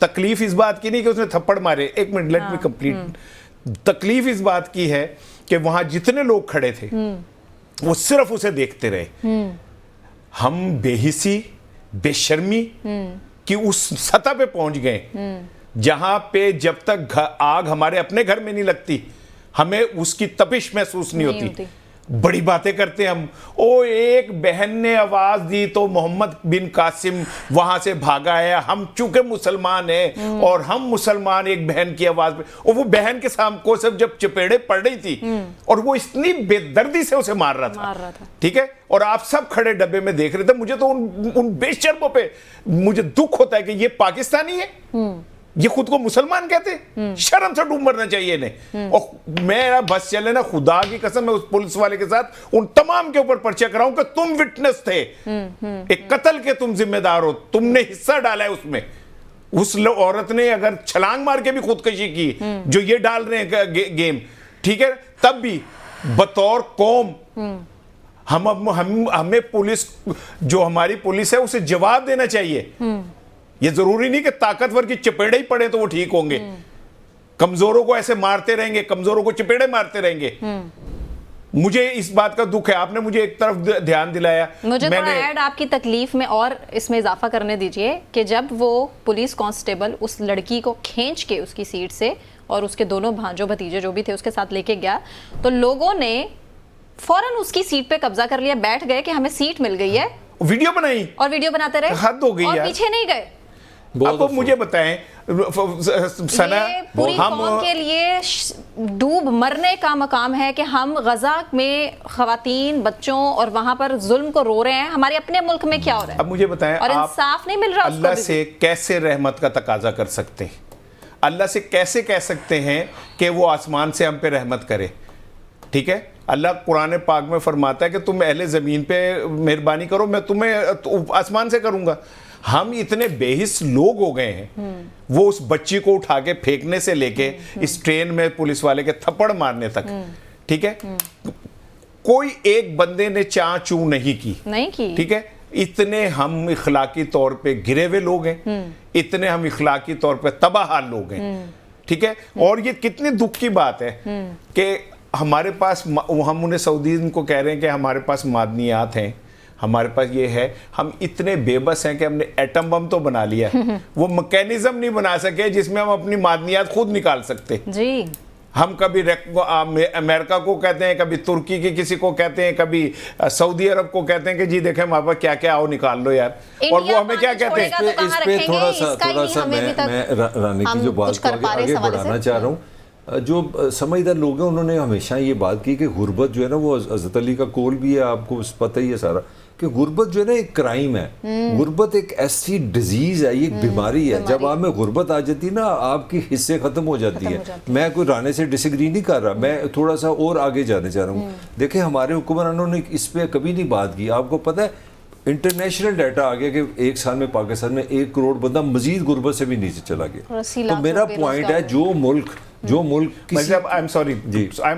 Speaker 3: तकलीफ इस बात की नहीं कि उसने थप्पड़ मारे, एक मिनट लेट मी कंप्लीट। तकलीफ इस बात की है कि वहां जितने लोग खड़े थे वो सिर्फ उसे देखते रहे। हम बेहिसी बेशर्मी की उस सतह पे पहुंच गए जहां पे जब तक आग हमारे अपने घर में नहीं लगती हमें उसकी तपिश महसूस नहीं होती। बड़ी बातें करते हैं हम। ओ एक बहन ने आवाज दी तो मोहम्मद बिन कासिम वहां से भागा है, हम चूंकि मुसलमान हैं और हम मुसलमान एक बहन की आवाज पे, और वो बहन के सामने को सब जब चपेड़े पड़ रही थी और वो इतनी बेदर्दी से उसे मार रहा था, ठीक है, और आप सब खड़े डब्बे में देख रहे थे। मुझे तो उन बेशर्मों पे मुझे दुख होता है कि ये पाकिस्तानी है, ये खुद को मुसलमान कहते, शर्म से डूब मरना चाहिए इन्हें। और मेरा बस चले ना, खुदा की कसम, मैं उस पुलिस वाले के साथ उन तमाम के ऊपर पर्चा कराऊं कि तुम विटनेस थे, एक कत्ल के तुम जिम्मेदार हो, तुमने हिस्सा डाला है उसमें। उस औरत ने अगर छलांग मार के भी खुदकशी की जो ये डाल रहे हैं गेम, ठीक है, तब भी बतौर कौम हमें पुलिस, जो हमारी पुलिस है, उसे जवाब देना चाहिए। ये जरूरी नहीं कि ताकतवर की चपेड़े ही पड़े तो वो ठीक होंगे। कमजोरों को ऐसे मारते रहेंगे, कमजोरों को चपेड़े मारते रहेंगे। मुझे इस बात का दुख है। आपने मुझे एक तरफ ध्यान दिलाया,
Speaker 1: मुझे थोड़ा ऐड आपकी तकलीफ में और इसमें इजाफा करने दीजिए कि जब वो पुलिस कांस्टेबल उस लड़की को खींच के उसकी सीट से और उसके दोनों भांजो भतीजे जो भी थे उसके साथ लेके गया, तो लोगों ने फौरन उसकी सीट पे कब्जा कर लिया, बैठ गए कि हमें सीट मिल गई है,
Speaker 3: वीडियो बनाई और
Speaker 1: वीडियो बनाते रहे,
Speaker 3: हद हो गई
Speaker 1: और
Speaker 3: यार।
Speaker 1: पीछे नहीं गए।
Speaker 3: आपको मुझे बताएं सना,
Speaker 1: पूरी कौम के लिए डूब मरने का मकाम है कि हम गजा में खवातीन, बच्चों और वहां पर जुल्म को रो रहे हैं। हमारे अपने मुल्क में क्या हो रहा है?
Speaker 3: अब मुझे बताएं,
Speaker 1: और इंसाफ नहीं मिल रहा।
Speaker 3: अल्लाह से कैसे रहमत का तकाजा कर सकते हैं? अल्लाह से कैसे कह सकते हैं कि वो आसमान से हम पे रहमत करे? ठीक है, अल्लाह कुरान पाक में फरमाता है कि तुम अहले ज़मीन पे मेहरबानी करो, मैं तुम्हें आसमान से करूंगा। हम इतने बेहिस लोग हो गए हैं, वो उस बच्ची को उठा के फेंकने से लेके इस ट्रेन में पुलिस वाले के थप्पड़ मारने तक, ठीक है, कोई एक बंदे ने चाह चू नहीं की, ठीक है। इतने हम इखलाकी तौर पे गिरे हुए लोग हैं, इतने हम इखलाकी तौर पे तबाहाल लोग हैं, ठीक है। और ये कितने दुख की बात है कि हमारे पास, हम उन्हें सऊदी को कह रहे हैं कि हमारे पास मादनियात हैं, हमारे पास ये है, हम इतने बेबस हैं कि हमने एटम बम तो बना लिया है, वो मैकेनिज्म नहीं बना सके जिसमें हम अपनी मादनियात खुद निकाल सकते
Speaker 1: जी।
Speaker 3: हम कभी अमेरिका को कहते हैं, कभी तुर्की के किसी को कहते हैं, कभी सऊदी अरब को कहते हैं कि जी देखें हमारे पास क्या क्या आओ निकाल लो यार, और वो हमें क्या कहते हैं।
Speaker 2: इस पे थोड़ा सा मैं रानी की जो बात को आगे बढ़ाना चाह रहा हूँ, जो समझदार लोग हैं उन्होंने हमेशा ये बात की कि गुर्बत जो है ना, वो हज़रत अली का कौल भी है, आपको पता ही है सारा, कि गुर्बत जो है ना एक क्राइम है। गुर्बत एक ऐसी डिजीज है, ये एक बीमारी है। जब आप में गुर्बत आ जाती है ना, आपकी हिस्से खत्म हो जाती है। मैं कोई राणे से डिसएग्री नहीं कर रहा, मैं थोड़ा सा और आगे जाने चाह रहा हूँ। देखिए हमारे हुक्मरानों ने इस पर कभी नहीं बात की। आपको पता है इंटरनेशनल डाटा आ गया कि एक साल में पाकिस्तान में 1 करोड़ बंदा मजीद गुर्बत से भी नीचे चला गया। तो मेरा पॉइंट है, जो मुल्क
Speaker 3: मतलब I am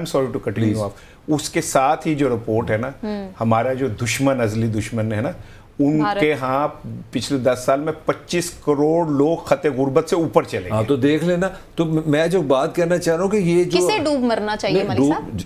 Speaker 3: sorry to cut you off, उसके साथ ही जो रिपोर्ट है ना, हमारा जो दुश्मन, अजली दुश्मन है ना, उनके यहाँ पिछले 10 साल में 25 करोड़ लोग खते गुर्बत से ऊपर चले गए।
Speaker 2: हाँ तो देख लेना। तो मैं जो बात कहना चाह रहा हूँ कि ये जो
Speaker 1: किसे डूब मरना चाहिए मलिक साहब,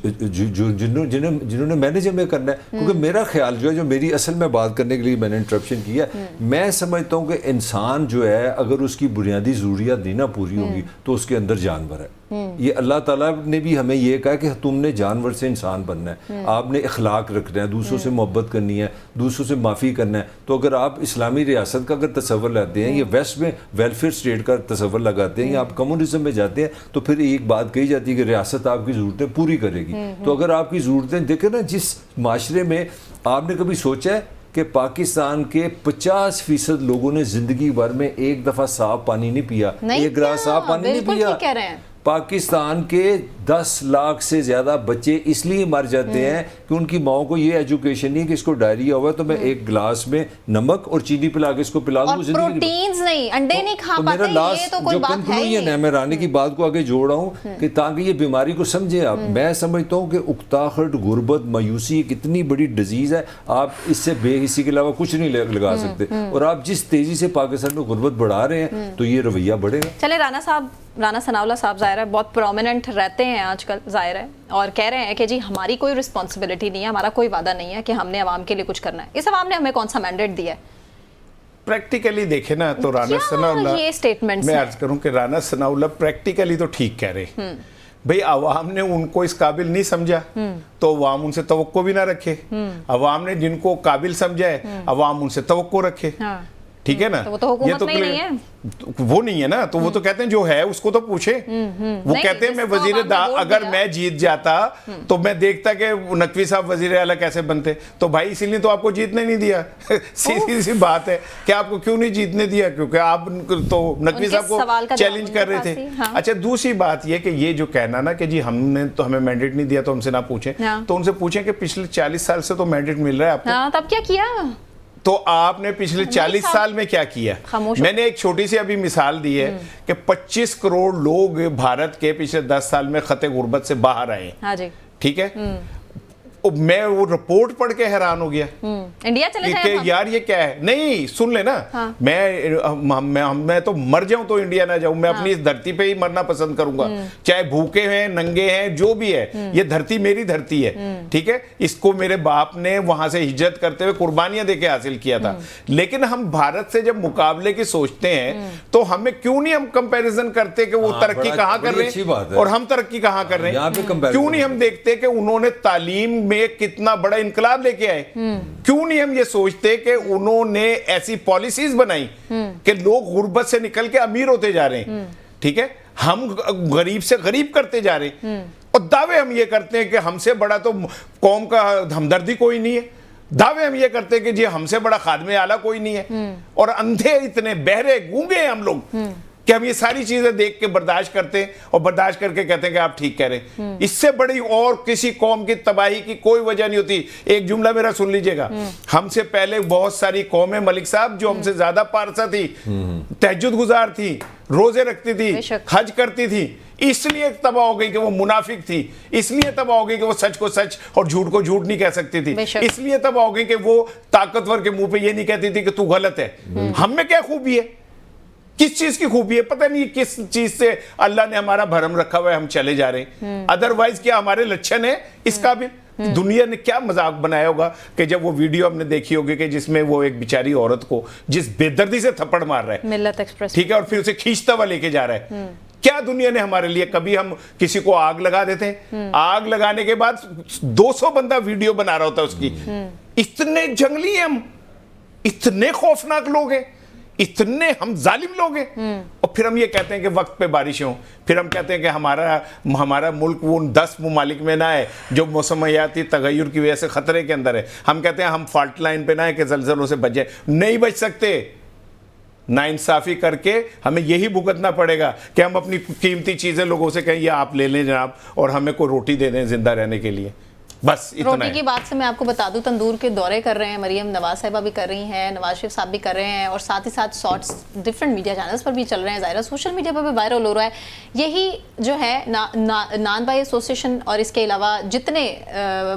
Speaker 2: जिन्होंने मैनेज हमें करना है, क्योंकि मेरा ख्याल जो है, जो मेरी असल में बात करने के लिए मैंने इंटरप्शन किया, मैं समझता हूँ कि इंसान जो है अगर उसकी बुनियादी ज़रूरियात नहीं ना पूरी होगी तो उसके अंदर जानवर है। ये अल्लाह ताला ने भी हमें ये कहा कि तुमने जानवर से इंसान बनना है, आपने इखलाक रखना है, दूसरों से मोहब्बत करनी है, दूसरों से माफ़ी करना है। तो अगर आप इस्लामी रियासत का अगर तस्वर लाते हैं, या वेस्ट में वेलफेयर स्टेट का तस्वर लगाते हैं, या आप कम्युनिज्म में जाते हैं, तो फिर एक बात कही जाती है कि रियासत आपकी ज़रूरतें पूरी करेगी। तो अगर आपकी ज़रूरतें देखें ना, जिस माशरे में आपने कभी सोचा है कि पाकिस्तान के 50% लोगों ने जिंदगी भर में एक दफ़ा साफ पानी नहीं पिया, एक गिलास साफ पानी नहीं पिया। पाकिस्तान के 10 लाख से ज्यादा बच्चे इसलिए मर जाते हैं कि उनकी माओ को ये एजुकेशन नहीं कि इसको डायरिया हुआ तो मैं एक गिलास में नमक और चीनी पिला के इसको पिला दूं।
Speaker 1: प्रोटीन्स नहीं, अंडे नहीं खा पाते, ये तो कोई बात है ही नहीं।
Speaker 2: मैं रानी की बात को आगे जोड़ रहा हूँ कि ताकि ये बीमारी को समझे आप। मैं समझता हूँ कि उकताहट, गुर्बत, मायूसी एक इतनी बड़ी डिजीज है, आप इससे बेहिसी के अलावा कुछ नहीं लगा सकते। और आप जिस तेजी से पाकिस्तान में गुर्बत बढ़ा रहे हैं तो ये रवैया बढ़ेगा।
Speaker 1: चले राणा साहब, राणा सनाउल्लाह साहब ज़ाहिर है बहुत प्रोमिनेंट रहते हैं आजकल, ज़ाहिर है, और कह रहे हैं कि जी हमारी कोई रिस्पॉन्सिबिलिटी नहीं है, हमारा कोई वादा नहीं है कि हमने अवाम के लिए कुछ करना है। इस अवाम ने हमें कौन सा मैंडेट दिया है?
Speaker 3: प्रैक्टिकली देखे ना तो राणा सनाउल्लाह,
Speaker 1: ये स्टेटमेंट
Speaker 3: मैं अर्ज करूं कि राणा सनाउल्लाह प्रैक्टिकली तो ठीक कह रहे। भाई अवाम ने उनको इस काबिल नहीं समझा तो अवाम उनसे तवक्को भी ना रखे। अवाम ने जिनको काबिल समझा है अवाम उनसे तवक्को रखे। ठीक है ना,
Speaker 1: तो वो तो हुकूमत में ही नहीं है,
Speaker 3: वो नहीं है ना, तो वो तो कहते हैं जो है उसको तो पूछे। वो कहते हैं मैं वजीर अगर मैं जीत जाता तो मैं देखता कि नकवी साहब वजीर आला कैसे बनते। तो भाई इसीलिए तो आपको जीतने नहीं दिया। सीधी सी बात है कि आपको क्यों नहीं जीतने दिया, क्योंकि आप तो नकवी साहब को चैलेंज कर रहे थे। अच्छा, दूसरी बात ये कि ये जो कहना ना कि जी हमने तो हमें मैंडेट नहीं दिया तो हमसे ना पूछे, तो उनसे पूछें कि पिछले 40 साल से तो मैंडेट मिल रहा है आपको,
Speaker 1: तब क्या किया?
Speaker 3: तो आपने पिछले 40 साल में क्या किया? मैंने एक छोटी सी अभी मिसाल दी है कि 25 करोड़ लोग भारत के पिछले 10 साल में खते गुर्बत से बाहर आए।
Speaker 1: हाँ जी,
Speaker 3: ठीक है। मैं वो रिपोर्ट पढ़ के हैरान हो गया।
Speaker 1: इंडिया चले जाएं
Speaker 3: यार ये क्या है। नहीं सुन लेना, हाँ। मैं तो मर जाऊं तो इंडिया ना जाऊं, मैं अपनी इस धरती पे ही मरना पसंद करूंगा, चाहे भूखे हैं, नंगे हैं, जो भी है। ये धरती मेरी धरती है, ठीक है। इसको मेरे बाप ने वहां से हिजरत करते हुए कुर्बानियां देके हासिल किया था। लेकिन हम भारत से जब मुकाबले की सोचते हैं तो हमें क्यों नहीं हम कंपैरिजन करते कि वो तरक्की कहां कर रहे हैं और हम तरक्की कहां कर रहे हैं? क्यों नहीं हम देखते कि उन्होंने तालीम में कितना बड़ा इनकलाब लेके आए? क्यों नहीं हम ये सोचते कि उन्होंने ऐसी पॉलिसीज बनाई कि लोग गुर्बत से निकल के अमीर होते जा रहे हैं? ठीक है, हम गरीब से गरीब करते जा रहे हैं और दावे हम ये करते हैं कि हमसे बड़ा तो कौम का हमदर्दी कोई नहीं है। दावे हम ये करते हैं कि जी हमसे बड़ा खादमे आला कोई नहीं है। और अंधे, इतने बहरे गूंगे हैं हम लोग कि हम ये सारी चीजें देख के बर्दाश्त करते हैं और बर्दाश्त करके कहते हैं कि आप ठीक कह रहे हैं। इससे बड़ी और किसी कौम की तबाही की कोई वजह नहीं होती। एक जुमला मेरा सुन लीजिएगा, हमसे पहले बहुत सारी कौमें मलिक साहब जो हमसे ज्यादा पारसा थी, तहज्जुद गुजार थी, रोजे रखती थी, हज करती थी, इसलिए तबाह हो गई कि वो मुनाफिक थी, इसलिए तबाह हो गई कि वो सच को सच और झूठ को झूठ नहीं कह सकती थी, इसलिए तबाह हो गई कि वो ताकतवर के मुंह पे ये नहीं कहती थी कि तू गलत है। हम में क्या खूबी है, किस चीज की खूबी है? पता नहीं किस चीज से अल्लाह ने हमारा भरम रखा हुआ है, हम चले जा रहे हैं। अदरवाइज क्या हमारे लक्षण है इस काबिल? दुनिया ने क्या मजाक बनाया होगा कि जब वो वीडियो हमने देखी होगी कि जिसमें वो एक बेचारी औरत को जिस बेदर्दी से थप्पड़ मार रहा है
Speaker 1: मिल्लत एक्सप्रेस,
Speaker 3: ठीक है, और फिर उसे खींचता हुआ लेके जा रहा है। क्या दुनिया ने हमारे लिए, कभी हम किसी को आग लगा देते हैं, आग लगाने के बाद 200 बंदा वीडियो बना रहा होता है उसकी। इतने जंगली हैं हम, इतने खौफनाक लोग हैं, इतने हम जालिम लोग हैं, और फिर हम ये कहते हैं कि वक्त पे बारिश हो, फिर हम कहते हैं कि हमारा मुल्क वो 10 ममालिक में ना है जो मौसमियाती तगय्युर की वजह से खतरे के अंदर है। हम कहते हैं हम फॉल्ट लाइन पे ना है कि जलजलों से बच जाए, नहीं बच सकते। नाइंसाफी करके हमें यही भुगतना पड़ेगा कि हम अपनी कीमती चीजें लोगों से कहें ये आप ले लें जनाब, और हमें कोई रोटी दे दें जिंदा रहने के लिए, बस इतना
Speaker 1: रोटी की बात से मैं आपको बता दूं, तंदूर के दौरे कर रहे हैं मरीम नवाज साहिबा भी कर रही हैं, नवाज शरीफ साहब भी कर रहे हैं, और साथ ही साथ शॉर्ट्स डिफरेंट मीडिया चैनल्स पर भी चल रहे हैं, ज़ाहिर सोशल मीडिया पर भी वायरल हो रहा है। यही जो है नान भाई एसोसिएशन और इसके अलावा जितने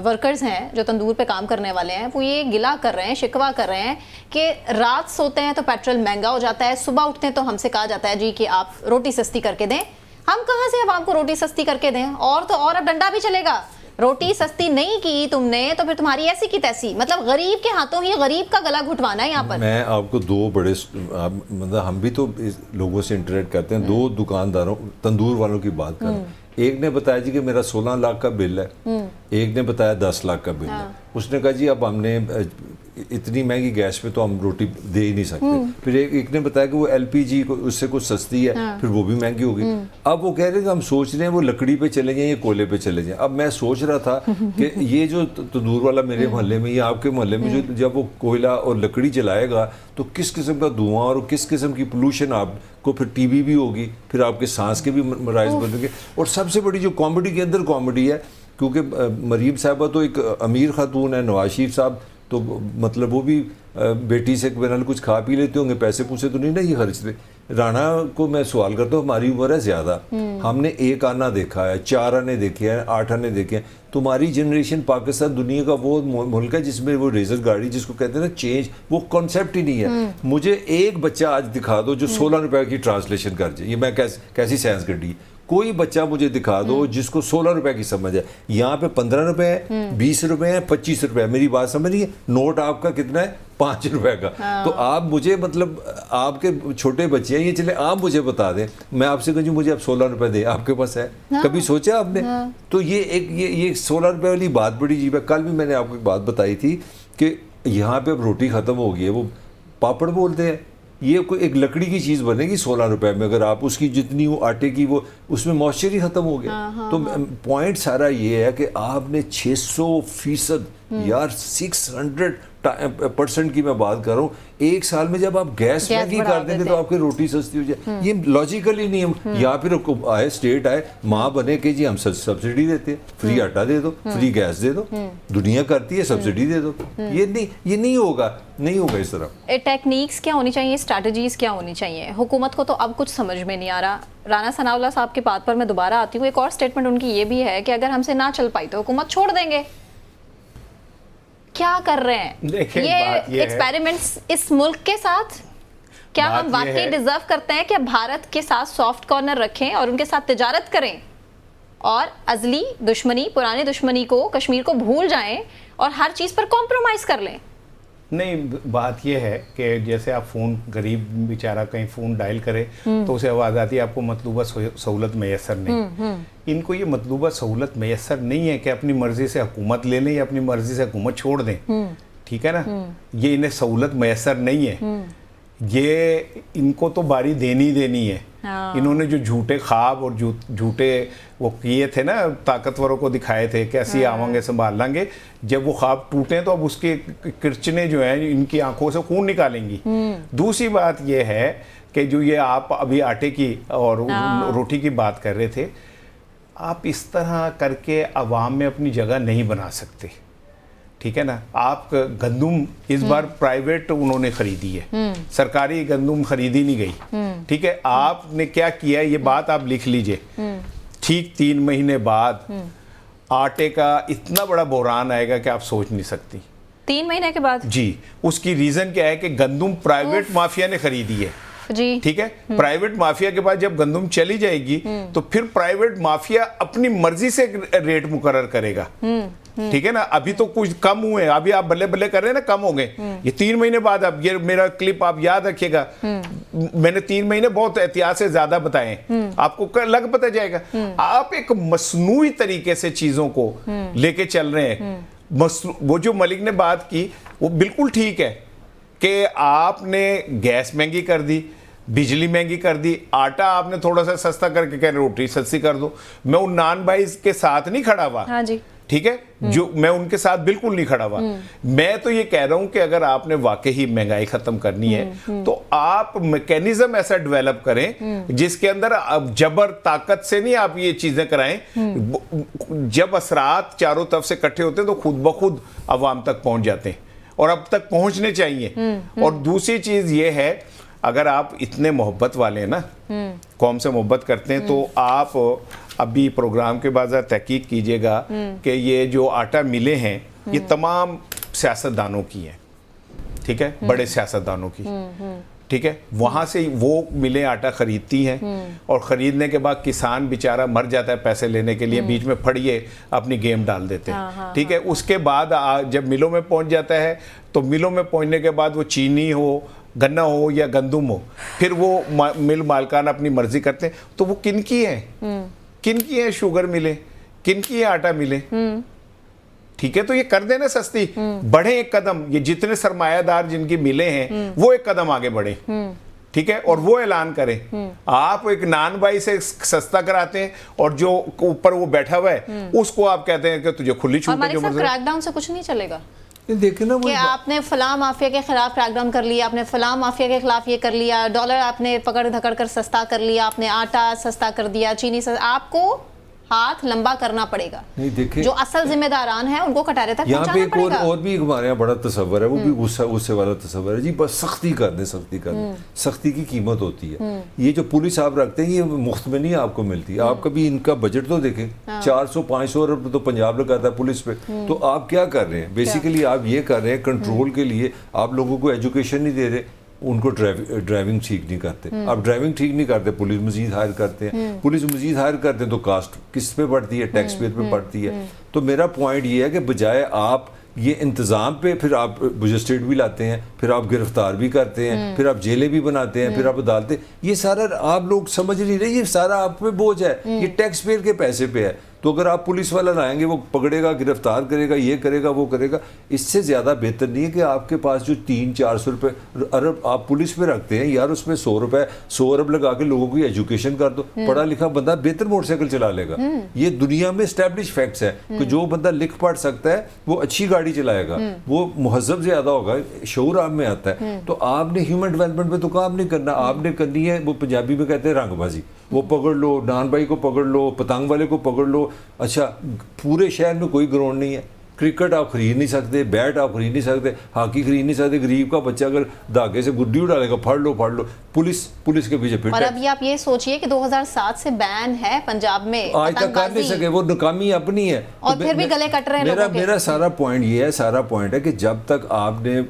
Speaker 1: वर्कर्स हैं जो तंदूर पे काम करने वाले हैं, वो ये गिला कर रहे हैं, शिकवा कर रहे हैं कि रात सोते हैं तो पेट्रोल महंगा हो जाता है, सुबह उठते हैं तो हमसे कहा जाता है जी कि आप रोटी सस्ती करके दें। हम कहाँ से अब आपको रोटी सस्ती करके दें, और तो और अब डंडा भी चलेगा। रोटी सस्ती नहीं की तुमने तो फिर तुम्हारी ऐसी की तैसी, मतलब गरीब के हाथों ही गरीब का गला घुटवाना है यहाँ पर।
Speaker 2: मैं आपको दो बड़े मतलब हम भी तो लोगों से इंटरेक्ट करते हैं, दो दुकानदारों तंदूर वालों की बात करें। एक ने बताया जी कि मेरा 16 लाख का बिल है, एक ने बताया 10 लाख का बिल है। उसने कहा जी अब हमने इतनी महंगी गैस पे तो हम रोटी दे ही नहीं सकते। फिर एक ने बताया कि वो एलपीजी को उससे कुछ सस्ती है, फिर वो भी महंगी होगी। अब वो कह रहे हैं कि हम सोच रहे हैं वो लकड़ी पे चले जाएं या कोयले पे चले जाएं। अब मैं सोच रहा था कि ये जो तंदूर वाला मेरे मोहल्ले में या आपके मोहल्ले में जो जब वो कोयला और लकड़ी जलाएगा तो किस किस्म का धुआं और किस किस्म की पोल्यूशन आपको, फिर टीबी भी होगी, फिर आपके सांस के भी मराइज बनेंगे। और सबसे बड़ी जो कॉमेडी के अंदर कॉमेडी है, क्योंकि मरीम साहबा तो एक अमीर खातून है, नवाज शरीफ साहब तो मतलब वो भी बेटी से बिना कुछ खा पी लेते होंगे, पैसे पूसे तो नहीं ना ये खर्चते। राणा को मैं सवाल करता हूँ, हमारी उम्र है ज़्यादा, हमने 1 आना देखा है, 4 आने देखे हैं, 8 आने देखे हैं। तुम्हारी जनरेशन पाकिस्तान दुनिया का वो मुल्क है जिसमें वो रेजर गाड़ी जिसको कहते हैं ना चेंज, वो कॉन्सेप्ट ही नहीं है। मुझे एक बच्चा आज दिखा दो जो 16 रुपए की ट्रांसलेशन कर जाए, ये मैं कैसी साइंस कर दी। कोई बच्चा मुझे दिखा दो जिसको 16 रुपए की समझ है। यहाँ पे 15 रुपए है, 20 रुपए है, 25 रुपए है। मेरी बात समझ रही है? नोट आपका कितना है? 5 रुपए का। तो आप मुझे मतलब आपके छोटे बच्चे हैं, ये चले आप मुझे बता दें, मैं आपसे कहूँ मुझे अब 16 रुपए दे, आपके पास है? कभी सोचा आपने? तो ये 16 रुपए वाली बात बड़ी अजीब है। कल भी मैंने आपको एक बात बताई थी कि यहाँ पे अब रोटी खत्म हो गई है, वो पापड़ बोलते हैं, ये कोई एक लकड़ी की चीज़ बनेगी 16 रुपए में, अगर आप उसकी जितनी वो आटे की वो उसमें मॉइस्चर ही खत्म हो गया। तो पॉइंट सारा ये है कि आपने 600% यार 600% की मैं बात कर रहा हूँ, एक साल में जब आप गैस महंगी कर देंगे तो आपकी रोटी सस्ती हो जाए। ये लॉजिकली नहीं है। या फिर आए स्टेट आए माँ बने कि जी हम सब्सिडी देते हैं, फ्री आटा दे दो, फ्री गैस दे दो, दुनिया करती है सब्सिडी दे दो। ये नहीं होगा, नहीं होगा इस तरह।
Speaker 1: टेक्निक्स क्या होनी चाहिए, स्ट्रैटेजीज क्या होनी चाहिए? हुकूमत को तो अब कुछ समझ में नहीं आ रहा। राना सनाउल्लाह साहब की बात पर मैं दोबारा आती हूँ। एक और स्टेटमेंट उनकी ये भी है कि अगर हमसे ना चल पाई तो हुकूमत छोड़ देंगे। क्या कर रहे हैं ये एक्सपेरिमेंट्स इस मुल्क के साथ? क्या हम वाकई डिजर्व करते हैं कि भारत के साथ सॉफ्ट कॉर्नर रखें और उनके साथ तिजारत करें और अजली दुश्मनी, पुरानी दुश्मनी को, कश्मीर को भूल जाएं और हर चीज पर कॉम्प्रोमाइज कर लें?
Speaker 3: नहीं, बात यह है कि जैसे आप फ़ोन, गरीब बेचारा कहीं फ़ोन डायल करे तो उसे आवाज़ आती है आपको मतलूबा सहूलत मैसर नहीं। इनको ये मतलूबा सहूलत मैसर नहीं है कि अपनी मर्ज़ी से हुकूमत ले लें या अपनी मर्ज़ी से हुकूमत छोड़ दें, ठीक है ना। ये इन्हें सहूलत मैसर नहीं है, ये इनको तो बारी देनी है। इन्होंने जो झूठे ख्वाब और झूठे वो किए थे ना, ताकतवरों को दिखाए थे कि ऐसे आवांगे संभाल लेंगे, जब वो ख्वाब टूटे तो अब उसके किरचने जो हैं इनकी आंखों से खून निकालेंगी। दूसरी बात ये है कि जो ये आप अभी आटे की और रोटी की बात कर रहे थे, आप इस तरह करके अवाम में अपनी जगह नहीं बना सकते, ठीक है ना। आप गंदुम इस बार प्राइवेट उन्होंने खरीदी है, सरकारी गंदुम खरीदी नहीं गई, ठीक है। आपने क्या किया, ये बात आप लिख लीजिए। ठीक 3 महीने बाद आटे का इतना बड़ा बहरान आएगा कि आप सोच नहीं सकती।
Speaker 1: 3 महीने के बाद?
Speaker 3: जी। उसकी रीजन क्या है कि गंदुम प्राइवेट माफिया ने खरीदी है
Speaker 1: जी,
Speaker 3: ठीक है। प्राइवेट माफिया के पास जब गंदुम चली जाएगी तो फिर प्राइवेट माफिया अपनी मर्जी से रेट मुकर्रर करेगा, ठीक है ना, अभी तो कुछ कम हुए, अभी आप बल्ले बल्ले कर रहे हैं ना, कम हो गए। ये 3 महीने बाद, अब ये मेरा क्लिप आप याद रखिएगा, मैंने 3 महीने बहुत एहतियात से ज्यादा बताए, आपको लग पता जाएगा। आप एक मसनूई तरीके से चीजों को लेके चल रहे हैं। वो जो मलिक ने बात की वो बिल्कुल ठीक है कि आपने गैस महंगी कर दी, बिजली महंगी कर दी, आटा आपने थोड़ा सा सस्ता करके कह रहे रोटी सस्ती कर दो। मैं उन नान भाई के साथ नहीं खड़ा हुआ,
Speaker 1: हाँ जी,
Speaker 3: ठीक है, जो मैं उनके साथ बिल्कुल नहीं खड़ा हुआ। मैं तो ये कह रहा हूं कि अगर आपने वाकई ही महंगाई खत्म करनी है तो आप मैकेनिज्म ऐसा डेवलप करें जिसके अंदर अब जबर ताकत से नहीं आप ये चीजें कराएं। जब असरात चारों तरफ से इकट्ठे होते हैं तो खुद ब खुद अवाम तक पहुंच जाते हैं, और अब तक पहुंचने चाहिए। और दूसरी चीज ये है, अगर आप इतने मोहब्बत वाले हैं ना, कौम से मोहब्बत करते हैं, तो आप अभी प्रोग्राम के बाद तहकीक कीजिएगा कि ये जो आटा मिले हैं ये तमाम सियासतदानों की हैं, ठीक है, बड़े सियासतदानों की, ठीक है, वहां से वो मिलें आटा खरीदती हैं, और खरीदने के बाद किसान बेचारा मर जाता है पैसे लेने के लिए, बीच में फड़िए अपनी गेम डाल देते हैं, ठीक है। उसके बाद जब मिलों में पहुंच जाता है तो मिलों में पहुंचने के बाद वो चीनी हो, गन्ना हो या गंदुम हो, फिर वो मिल मालकान अपनी मर्जी करते हैं। तो वो किनकी है, किनकी है शुगर मिले, किनकी है आटा मिले, ठीक है। तो ये कर देना सस्ती, बढ़े एक कदम, ये जितने सरमायादार जिनकी मिले हैं वो एक कदम आगे बढ़े, ठीक है, और वो ऐलान करें। आप एक नान बाई से सस्ता कराते हैं और जो ऊपर वो बैठा हुआ है उसको आप कहते हैं कि तुझे खुली छूट है।
Speaker 1: क्रैकडाउन से कुछ नहीं चलेगा
Speaker 2: देखिए ना,
Speaker 1: कि आपने फलां माफिया के खिलाफ क्रैकडाउन कर लिया, आपने फलां माफिया के खिलाफ ये कर लिया, डॉलर आपने पकड़ धकड़ कर सस्ता कर लिया, आपने आटा सस्ता कर दिया, चीनी सस्ता, आपको हाथ लंबा करना पड़ेगा।
Speaker 2: नहीं देखिए,
Speaker 1: जो असल जिम्मेदारान है उनको कटारे तक
Speaker 2: यहाँ पे एक
Speaker 1: पड़ेगा।
Speaker 2: और भी हमारे यहाँ बड़ा तस्वर है, वो भी गुस्से वाला तस्वर है जी, बस सख्ती कर दें, सख्ती कर दें। सख्ती की कीमत होती है। ये जो पुलिस आप रखते हैं ये मुफ्त में नहीं आपको मिलती। आप कभी इनका बजट तो देखें, 400-500 अरब तो पंजाब लगाता है पुलिस पे। तो आप क्या कर रहे हैं बेसिकली? आप ये कर रहे हैं कंट्रोल के लिए आप लोगों को एजुकेशन नहीं दे रहे, उनको ड्राइविंग ठीक नहीं करते। अब ड्राइविंग ठीक नहीं करते, पुलिस मजीद हायर करते हैं, पुलिस मजीद हायर करते हैं तो कास्ट किस पे पड़ती है? टैक्स पेयर पे पड़ती है। तो मेरा पॉइंट ये है कि बजाय आप ये इंतज़ाम पे फिर आप मजिस्ट्रेट भी लाते हैं, फिर आप गिरफ्तार भी करते हैं, फिर आप जेलें भी बनाते हैं, फिर आप अदालतें, ये सारा आप लोग समझ नहीं रहे, ये सारा आप पे बोझ है, ये टैक्स पेयर के पैसे पे है। तो अगर आप पुलिस वाला लाएंगे, वो पकड़ेगा, गिरफ्तार करेगा, ये करेगा, वो करेगा, इससे ज़्यादा बेहतर नहीं है कि आपके पास जो 300-400 रुपये अरब आप पुलिस पे रखते हैं, यार उसमें 100 अरब लगा के लोगों की एजुकेशन कर दो। पढ़ा लिखा बंदा बेहतर मोटरसाइकिल चला लेगा। ये दुनिया में एस्टैब्लिश फैक्ट्स है कि जो बंदा लिख पढ़ सकता है वो अच्छी गाड़ी चलाएगा, वो मुहज़्ज़ब ज़्यादा होगा, शऊर आप में आता है। तो आपने ह्यूमन डेवलपमेंट पे तो काम नहीं करना, आपने करनी है, वो पंजाबी में कहते हैं रंगबाजी। वो पकड़ लो, नान भाई को पकड़ लो, पतंग वाले को पकड़ लो। अच्छा, पूरे शहर में कोई ग्राउंड नहीं है, क्रिकेट आप खरीद नहीं सकते, बैट आप खरीद नहीं सकते, हॉकी खरीद नहीं सकते। गरीब का बच्चा अगर धागे से गुड्डी उड़ालेगा, फाड़ लो। पुलिस के पीछे फिर।
Speaker 1: और अभी आप ये सोचिए कि 2007 से बैन है पंजाब में,
Speaker 2: आज तक कर नहीं सके, वो नाकामी अपनी है।
Speaker 1: और फिर भी गले कट रहे हैं।
Speaker 2: मेरा सारा पॉइंट ये है, सारा पॉइंट है कि जब तक आपने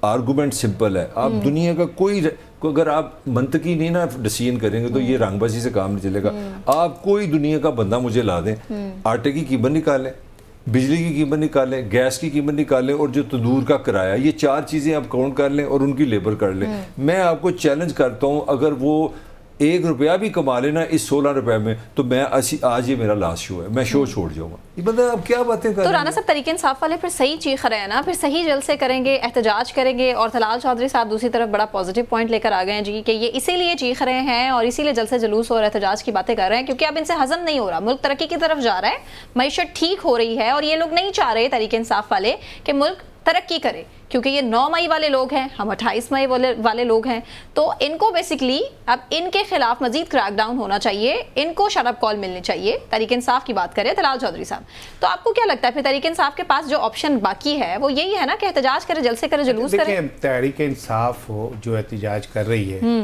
Speaker 2: आर्गूमेंट सिंपल है, आप दुनिया का कोई अगर आप मंतकी नहीं ना डिसीजन करेंगे तो ये रंगबाजी से काम नहीं चलेगा। आप कोई दुनिया का बंदा मुझे ला दें, आटे की कीमत निकालें, बिजली की कीमत निकालें, गैस की कीमत निकालें और जो तंदूर का किराया, ये 4 चीज़ें आप काउंट कर लें और उनकी लेबर कर लें। मैं आपको चैलेंज करता हूँ, अगर वो 1 रुपया भी कमा लेना इस 16 रुपए में, तो मैं आज ये मेरा लास्ट शो है, मैं शो छोड़ जाऊंगा। ये बंदा अब क्या बातें कर रहे हैं?
Speaker 1: तो राना साहब, तरीके इंसाफ वाले फिर सही चीख रहे हैं ना, फिर सही जलसे करेंगे, एहतजाज करेंगे। और तलाल चौधरी साहब दूसरी तरफ बड़ा पॉजिटिव पॉइंट लेकर आ गए हैं जी, कि ये इसीलिए चीख रहे हैं और इसीलिए जलसे जुलूस और एहतजाज की बातें कर रहे हैं क्योंकि अब इनसे हजम नहीं हो रहा, मुल्क तरक्की की तरफ जा रहा है, मईशत ठीक हो रही है और ये लोग नहीं चाह रहे तरीके इंसाफ वाले कि मुल्क तरक्की करे, क्योंकि ये 9 मई वाले लोग हैं, हम 28 मई वाले लोग हैं। तो इनको बेसिकली अब इनके खिलाफ मजीद क्रैकडाउन होना चाहिए, इनको शट-अप कॉल मिलनी चाहिए। तरीके इंसाफ की बात करें तलाल चौधरी साहब, तो आपको क्या लगता है फिर तरीके इंसाफ के पास जो ऑप्शन बाकी है वो यही है ना कि एहतजाज करे, जलसे करे, जुलूस करे?
Speaker 3: तहरीक इंसाफ जो एहतजाज कर रही है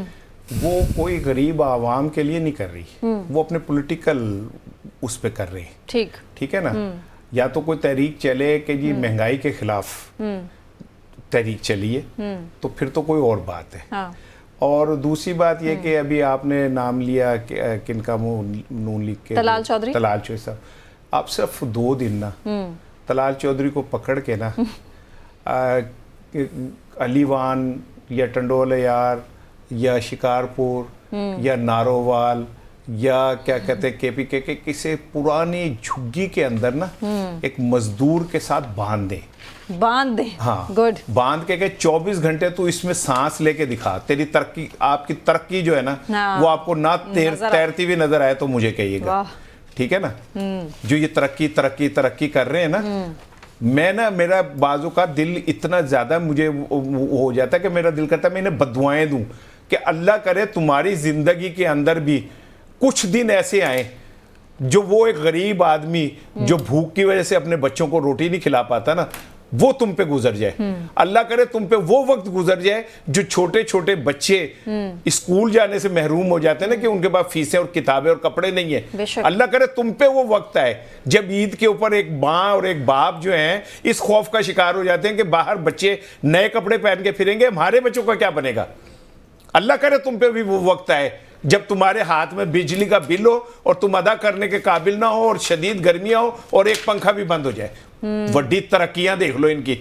Speaker 3: वो कोई गरीब आवाम के लिए नहीं कर रही, वो अपने पॉलिटिकल उस पे कर रही है। ठीक है ना। या तो कोई तहरीक चले कि जी महंगाई के खिलाफ तहरीक चलिए, तो फिर तो कोई और बात है। हाँ। और दूसरी बात यह कि अभी आपने नाम लिया किनका, नून लीग के
Speaker 1: तलाल चौधरी
Speaker 3: साहब, आप सिर्फ 2 दिन ना तलाल चौधरी को पकड़ के ना अलीवान या टंडोल यार या शिकारपुर या नारोवाल या क्या कहते हैं KPK के किसी पुरानी झुग्गी के अंदर ना एक मजदूर के साथ बांध दे। हाँ,
Speaker 1: गुड।
Speaker 3: बांध के 24 घंटे तू इसमें सांस लेके दिखा, तेरी तरक्की, आपकी तरक्की जो है ना वो आपको ना तैरती हुई नजर आए तो मुझे कहिएगा, ठीक है ना। जो ये तरक्की कर रहे हैं ना, मैं ना, मेरा बाजू का दिल इतना ज्यादा मुझे हो जाता है कि मेरा दिल करता है मैं इन्हें बदुआएं दूं कि अल्लाह करे तुम्हारी जिंदगी के अंदर भी कुछ दिन ऐसे आए जो वो एक गरीब आदमी जो भूख की वजह से अपने बच्चों को रोटी नहीं खिला पाता ना, वो तुम पे गुजर जाए। अल्लाह करे तुम पे वो वक्त गुजर जाए जो छोटे छोटे बच्चे स्कूल जाने से महरूम हो जाते हैं ना, कि उनके पास फीसें और किताबें और कपड़े नहीं है। अल्लाह करे तुम पे वो वक्त आए जब ईद के ऊपर एक माँ और एक बाप जो हैं इस खौफ का शिकार हो जाते हैं कि बाहर बच्चे नए कपड़े पहन के फिरेंगे, हमारे बच्चों का क्या बनेगा। अल्लाह करे तुम पे भी वो वक्त आए जब तुम्हारे हाथ में बिजली का बिल हो और तुम अदा करने के काबिल ना हो और शदीद गर्मियां हो और एक पंखा भी बंद हो जाए। बड़ी तरक्कियां देख लो इनकी।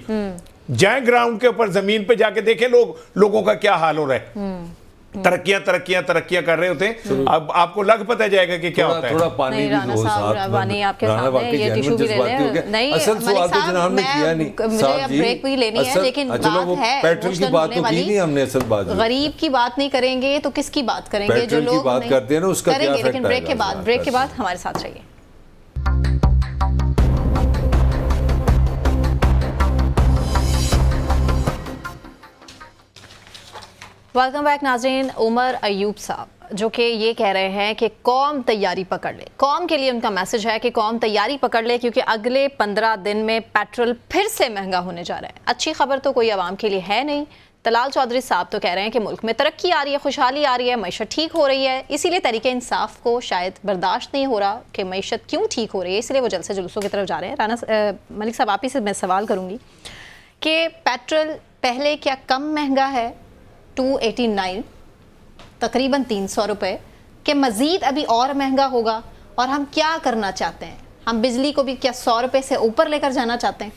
Speaker 3: जाए ग्राउंड के ऊपर, जमीन पे जाके देखें लोगों का क्या हाल हो रहा है। तरक्कियां कर रहे होते हैं। अब आपको लग पता जाएगा कि क्या होता है।
Speaker 2: थोड़ा पानी भी दो साथ में,
Speaker 1: आपके सामने ये टिश्यू भी ले लें। नहीं,
Speaker 2: असल सवाल तो जनाब ने किया नहीं,
Speaker 1: मुझे ब्रेक भी लेनी है, लेकिन बात है
Speaker 2: पेट्रोल की बात तो की नहीं हमने। असल बात
Speaker 1: गरीब की बात नहीं करेंगे तो किसकी बात करेंगे? जो लोग
Speaker 2: बात करते हैं ना उसका क्या
Speaker 1: करेंगे, लेकिन ब्रेक के बाद हमारे साथ रहिए। वेलकम बैक नाज़रीन। उमर अयूब साहब जो कि ये कह रहे हैं कि कौम तैयारी पकड़ ले। कौम के लिए उनका मैसेज है कि कौम तैयारी पकड़ ले, क्योंकि अगले 15 दिन में पेट्रोल फिर से महंगा होने जा रहा है। अच्छी खबर तो कोई आवाम के लिए है नहीं। तलाल चौधरी साहब तो कह रहे हैं कि मुल्क में तरक्की आ रही है, खुशहाली आ रही है, मईशत ठीक हो रही है, इसीलिए तरीके इंसाफ को शायद बर्दाश्त नहीं हो रहा कि मईशत क्यों ठीक हो रही है, इसलिए वो जल्द से जुलूसों की तरफ जा रहे हैं। राना मलिक साहब, आप ही से मैं सवाल करूँगी कि पेट्रोल पहले क्या कम महंगा है 289 तकरीबन 300 रुपये के मज़ीद अभी और महंगा होगा, और हम क्या करना चाहते हैं? हम बिजली को भी क्या 100 रुपये से ऊपर लेकर जाना चाहते हैं?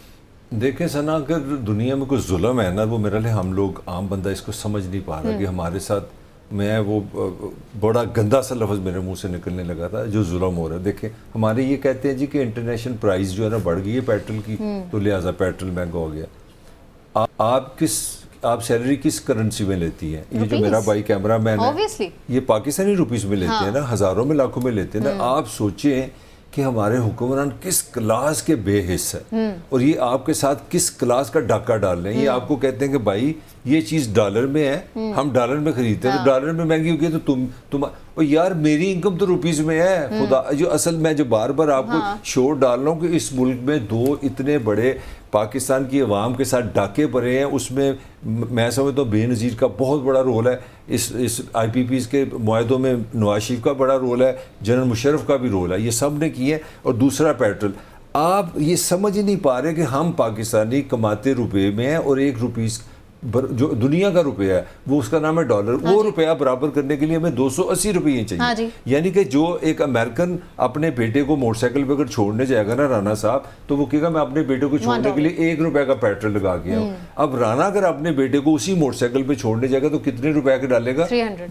Speaker 2: देखें सना, अगर दुनिया में कुछ जुल्म है ना, वो मेरे लिए हम लोग आम बंदा इसको समझ नहीं पा रहा कि हमारे साथ मैं वो बड़ा गंदा सा लफ्ज़ मेरे मुंह से निकलने लगा था जो जुल्म हो रहा है। देखें, हमारे ये कहते हैं जी कि इंटरनेशनल प्राइस जो है ना बढ़ गई है पेट्रोल की, तो लिहाजा पेट्रोल महंगा हो गया। आप सैलरी किस करेंसी में लेती हैं? ये जो मेरा भाई कैमरा मैन है ये पाकिस्तानी रुपीस में लेते हैं ना, हज़ारों में लाखों में लेते हैं ना। आप सोचें कि हमारे हुक्मरान किस क्लास के बेहिस है और ये आपके साथ किस क्लास का डाका डाल रहे हैं। ये आपको कहते हैं कि भाई ये चीज़ डॉलर में है, हम डॉलर में खरीदते हैं, तो डॉलर में महंगी होगी तो तुम और यार मेरी इनकम तो रुपीस में है। खुदा जो असल मैं जो बार बार आपको शोर डाल रहा हूँ कि इस मुल्क में दो इतने बड़े पाकिस्तान की अवाम के साथ डाके पड़े हैं, उसमें मैं समझता हूँ बेनज़ीर का बहुत बड़ा रोल है। इस IPPs के मुआहदों में नवाज शरीफ का बड़ा रोल है, जनरल मुशर्रफ का भी रोल है, ये सब ने किए हैं। और दूसरा पेट्रोल, आप ये समझ ही नहीं पा रहे कि हम पाकिस्तानी कमाते रुपये में हैं और एक रुपीस जो दुनिया का रुपया है वो उसका नाम है डॉलर। वो रुपया बराबर करने के लिए हमें 280 रुपये चाहिए। यानी कि जो एक अमेरिकन अपने बेटे को मोटरसाइकिल पे अगर छोड़ने जाएगा ना राना साहब, तो वो कहेगा मैं अपने बेटे को छोड़ने के लिए 1 रुपए का पेट्रोल लगा के आऊँ। अब राना अगर अपने बेटे को उसी मोटरसाइकिल पे छोड़ने जाएगा तो कितने रुपए का डालेगा?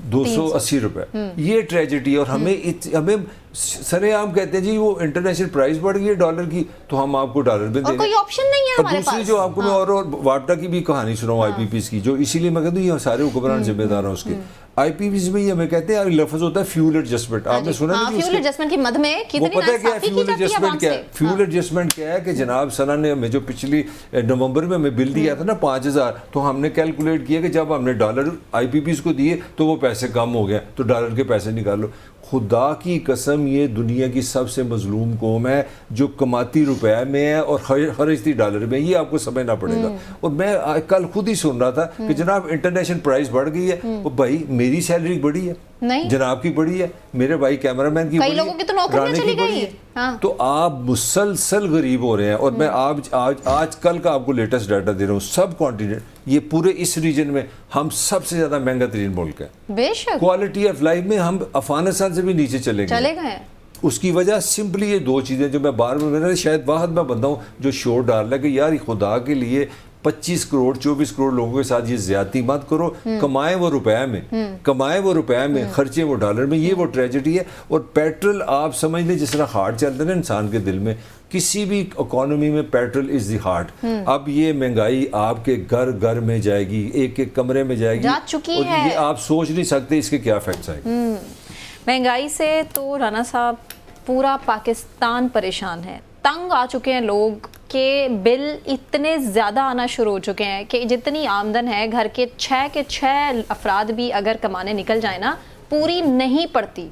Speaker 2: 280 रुपए। ये ट्रेजेडी। और हमें सरेआम कहते हैं जी वो इंटरनेशनल प्राइस बढ़ गई है डॉलर की, तो हम आपको डॉलर में देंगे।
Speaker 1: कोई ऑप्शन नहीं है हमारे पास।
Speaker 2: दूसरी जो आपको मैं और वापटा की भी कहानी सुनाऊं IPPs की, जो इसीलिए मैं कहता हूँ ये सारे हुक्मरान जिम्मेदार हैं उसके। IPPs में ये हमें कहते हैं लफ्ज होता है फ्यूल एडजस्टमेंट। आपने सुना नहीं? फ्यूल
Speaker 1: एडजस्टमेंट की मद में कितनी
Speaker 2: वो पता है क्या है फ्यूल एडजस्टमेंट क्या है? फ्यूल एडजस्टमेंट क्या है कि जनाब सना ने हमें जो पिछली नवंबर में हमें बिल दिया था ना 5000, तो हमने कैलकुलेट किया कि जब हमने डॉलर IPPs को दिए तो वो पैसे कम हो गए, तो डॉलर के पैसे निकाल लो। खुदा की कसम ये दुनिया की सबसे मजलूम कौम है जो कमाती रुपए में है और खरीदती डॉलर में। ये आपको समझना पड़ेगा। और मैं कल खुद ही सुन रहा था कि जनाब इंटरनेशनल प्राइस बढ़ गई है। वो भाई मेरी सैलरी बढ़ी है नहीं, जनाब की बढ़ी है, मेरे भाई कैमरामैन की,
Speaker 1: कई लोगों की तो नौकरियां चली गई है। हाँ।
Speaker 2: तो आप मुसलसल गरीब हो रहे हैं। और मैं आज कल का आपको लेटेस्ट डाटा दे रहा हूँ। सब कॉन्टिनेंट, ये पूरे इस रीजन में हम सबसे ज्यादा महंगा तरीन मुल्क है।
Speaker 1: बेशक
Speaker 2: क्वालिटी ऑफ लाइफ में हम अफगानिस्तान से भी नीचे चले गए। उसकी वजह सिंपली ये दो चीज़ें जो मैं बार बार, मैंने शायद वाहद मैं बंदा हूँ जो शोर डाल रहा है कि यार खुदा के लिए 25 करोड़ 24 करोड़ लोगों के साथ ये ज्यादती मत करो, कमाए वो रुपए में, कमाए वो रुपए में, खर्चे वो डॉलर में, ये वो ट्रेजेडी है। और पेट्रोल आप समझ लें जिस तरह हार्ट चलता है ना इंसान के दिल में, किसी भी इकोनॉमी में पेट्रोल इज द हार्ट। अब ये महंगाई आपके घर घर में जाएगी, एक एक कमरे में जाएगी,
Speaker 1: जा चुकी
Speaker 2: और
Speaker 1: है।
Speaker 2: ये आप सोच नहीं सकते इसके क्या इफेक्ट्स आएंगे।
Speaker 1: महंगाई से तो राना साहब पूरा पाकिस्तान परेशान है, तंग आ चुके हैं लोग के बिल इतने ज़्यादा आना शुरू हो चुके हैं कि जितनी आमदन है घर के 6 अफराद भी अगर कमाने निकल जाए ना पूरी नहीं पड़ती।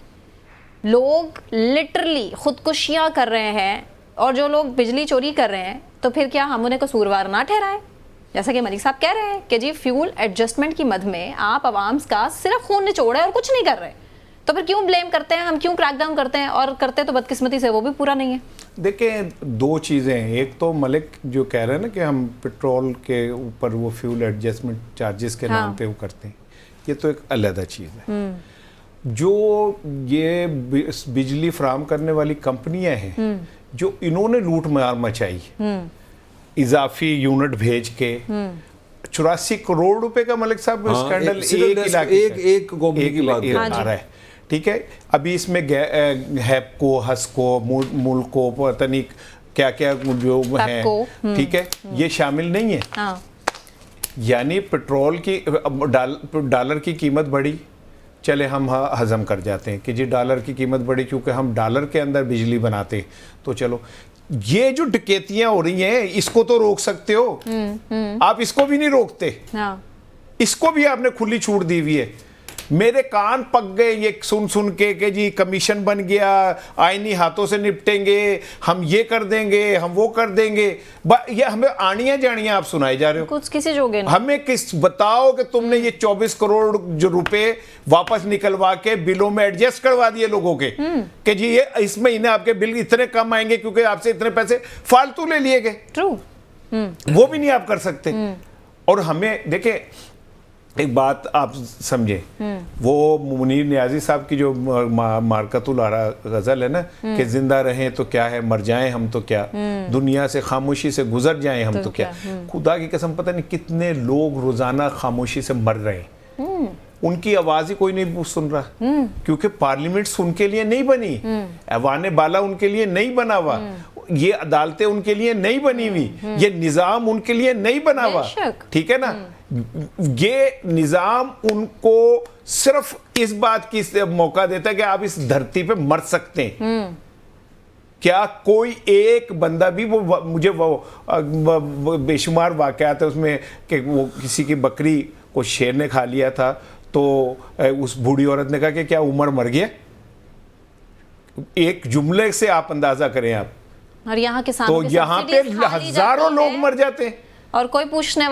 Speaker 1: लोग लिटरली खुदकुशियाँ कर रहे हैं, और जो लोग बिजली चोरी कर रहे हैं तो फिर क्या हम उन्हें कसूरवार ना ठहराएं? जैसा कि मलिक साहब कह रहे हैं कि जी फ्यूल एडजस्टमेंट की मद में आप आवाम का सिर्फ खून निचोड़ा है और कुछ नहीं कर रहे, तो फिर क्यों ब्लेम करते हैं हम, क्यों क्रैकडाउन करते हैं? और करते तो बदकिस्मती से वो भी पूरा नहीं है।
Speaker 3: देखें, दो चीज़ें हैं। एक तो मलिक जो कह रहे हैं ना कि हम पेट्रोल के ऊपर वो फ्यूल एडजस्टमेंट चार्जेस के नाम पे वो करते हैं, ये तो एक अलग चीज़ है। जो ये बिजली फराहम करने वाली कंपनियां हैं जो इन्होंने लूट मार मचाई, इजाफी यूनिट भेज के 84 करोड़ रुपए का मलिक साहब स्कैंडल एक इलाके
Speaker 2: एक कौमी की बात
Speaker 3: आ रहा है। ठीक है, अभी इसमें हैपको, हस्को, मुल्को, पता नहीं क्या क्या जो है, ठीक है, ये शामिल नहीं है।
Speaker 1: हाँ।
Speaker 3: यानी पेट्रोल की डॉलर की कीमत बढ़ी, चले हम हजम कर जाते हैं कि जी डॉलर की कीमत बढ़ी क्योंकि हम डॉलर के अंदर बिजली बनाते, तो चलो। ये जो डकैतियां हो रही हैं इसको तो रोक सकते हो, आप इसको भी नहीं रोकते।
Speaker 1: हाँ।
Speaker 3: इसको भी आपने खुली छूट दी हुई है। मेरे कान पक गए ये सुन सुन के जी कमीशन बन गया, आईनी हाथों से निपटेंगे, हम ये कर देंगे, हम वो कर देंगे। ये हमें आनियां जानियां आप सुनाए जा रहे हो,
Speaker 1: कुछ किसी जोगे नहीं।
Speaker 3: हमें किस बताओ कि तुमने ये 24 करोड़ जो रुपए वापस निकलवा के बिलों में एडजस्ट करवा दिए लोगों के कि जी ये इस महीने आपके बिल इतने कम आएंगे क्योंकि आपसे इतने पैसे फालतू ले लिए गए।
Speaker 1: ट्रू।
Speaker 3: वो भी नहीं आप कर सकते। और हमें देखे एक बात आप समझे, वो मुनीर नियाजी साहब की जो मारकतुल आरा गजल है ना कि जिंदा रहें तो क्या है, मर जाएं हम तो क्या, दुनिया से खामोशी से गुजर जाएं हम तो क्या। खुदा की कसम पता नहीं कितने लोग रोजाना खामोशी से मर रहे हैं, उनकी आवाज ही कोई नहीं सुन रहा, क्योंकि पार्लियामेंट उनके लिए नहीं बनी, ऐवान बाला उनके लिए नहीं बना हुआ, ये अदालतें उनके लिए नहीं बनी हुई, ये निजाम उनके लिए नहीं बना हुआ। ठीक है ना, ये निजाम उनको सिर्फ इस बात की मौका देता है कि आप इस धरती पे मर सकते हैं। क्या कोई एक बंदा भी वो मुझे वो बेशुमार वाकयात है उसमें कि वो किसी की बकरी को शेर ने खा लिया था तो उस बूढ़ी औरत ने कहा कि क्या उमर मर गया। एक जुमले से आप अंदाजा करें आप,
Speaker 1: और यहाँ किसानों
Speaker 3: तो यहाँ पे हजारों लोग मर जाते हैं
Speaker 1: और कोई पूछने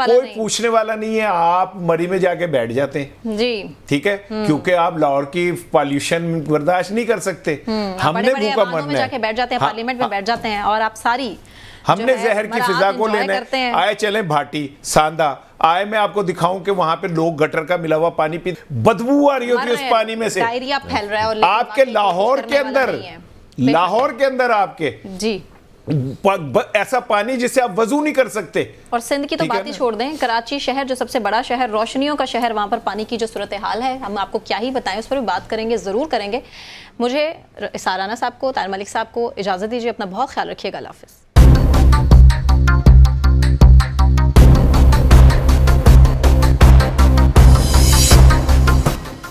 Speaker 1: वाला नहीं है। आप मरी में जाके बैठ जाते हैं जी, ठीक है, क्योंकि आप लाहौर की पॉल्यूशन बर्दाश्त नहीं कर सकते। हमने भूखा मरना है, जाके बैठ जाते हैं, पार्लियामेंट में बैठ जाते हैं, और आप सारी
Speaker 3: हमने जहर की फिजा को लेना है। आए चले भाटी सांदा, आए मैं आपको दिखाऊं कि वहां पे लोग गटर का मिला हुआ पानी पी, बदबू आ रही होती है उस पानी में से,
Speaker 1: डायरिया फैल रहा है। और
Speaker 3: आपके लाहौर के अंदर आपके जी ऐसा पानी जिससे आप वजू नहीं कर सकते।
Speaker 1: और सिंध की तो बात ही छोड़ दें, कराची शहर जो सबसे बड़ा शहर, रोशनियों का शहर, वहां पर पानी की जो सूरत हाल है हम आपको क्या ही बताएं, उस पर भी बात करेंगे, जरूर करेंगे। मुझे इसाराना साहब को, ताहिर मलिक साहब को इजाजत दीजिए, अपना बहुत ख्याल रखिएगा। अल्लाह हाफिज़।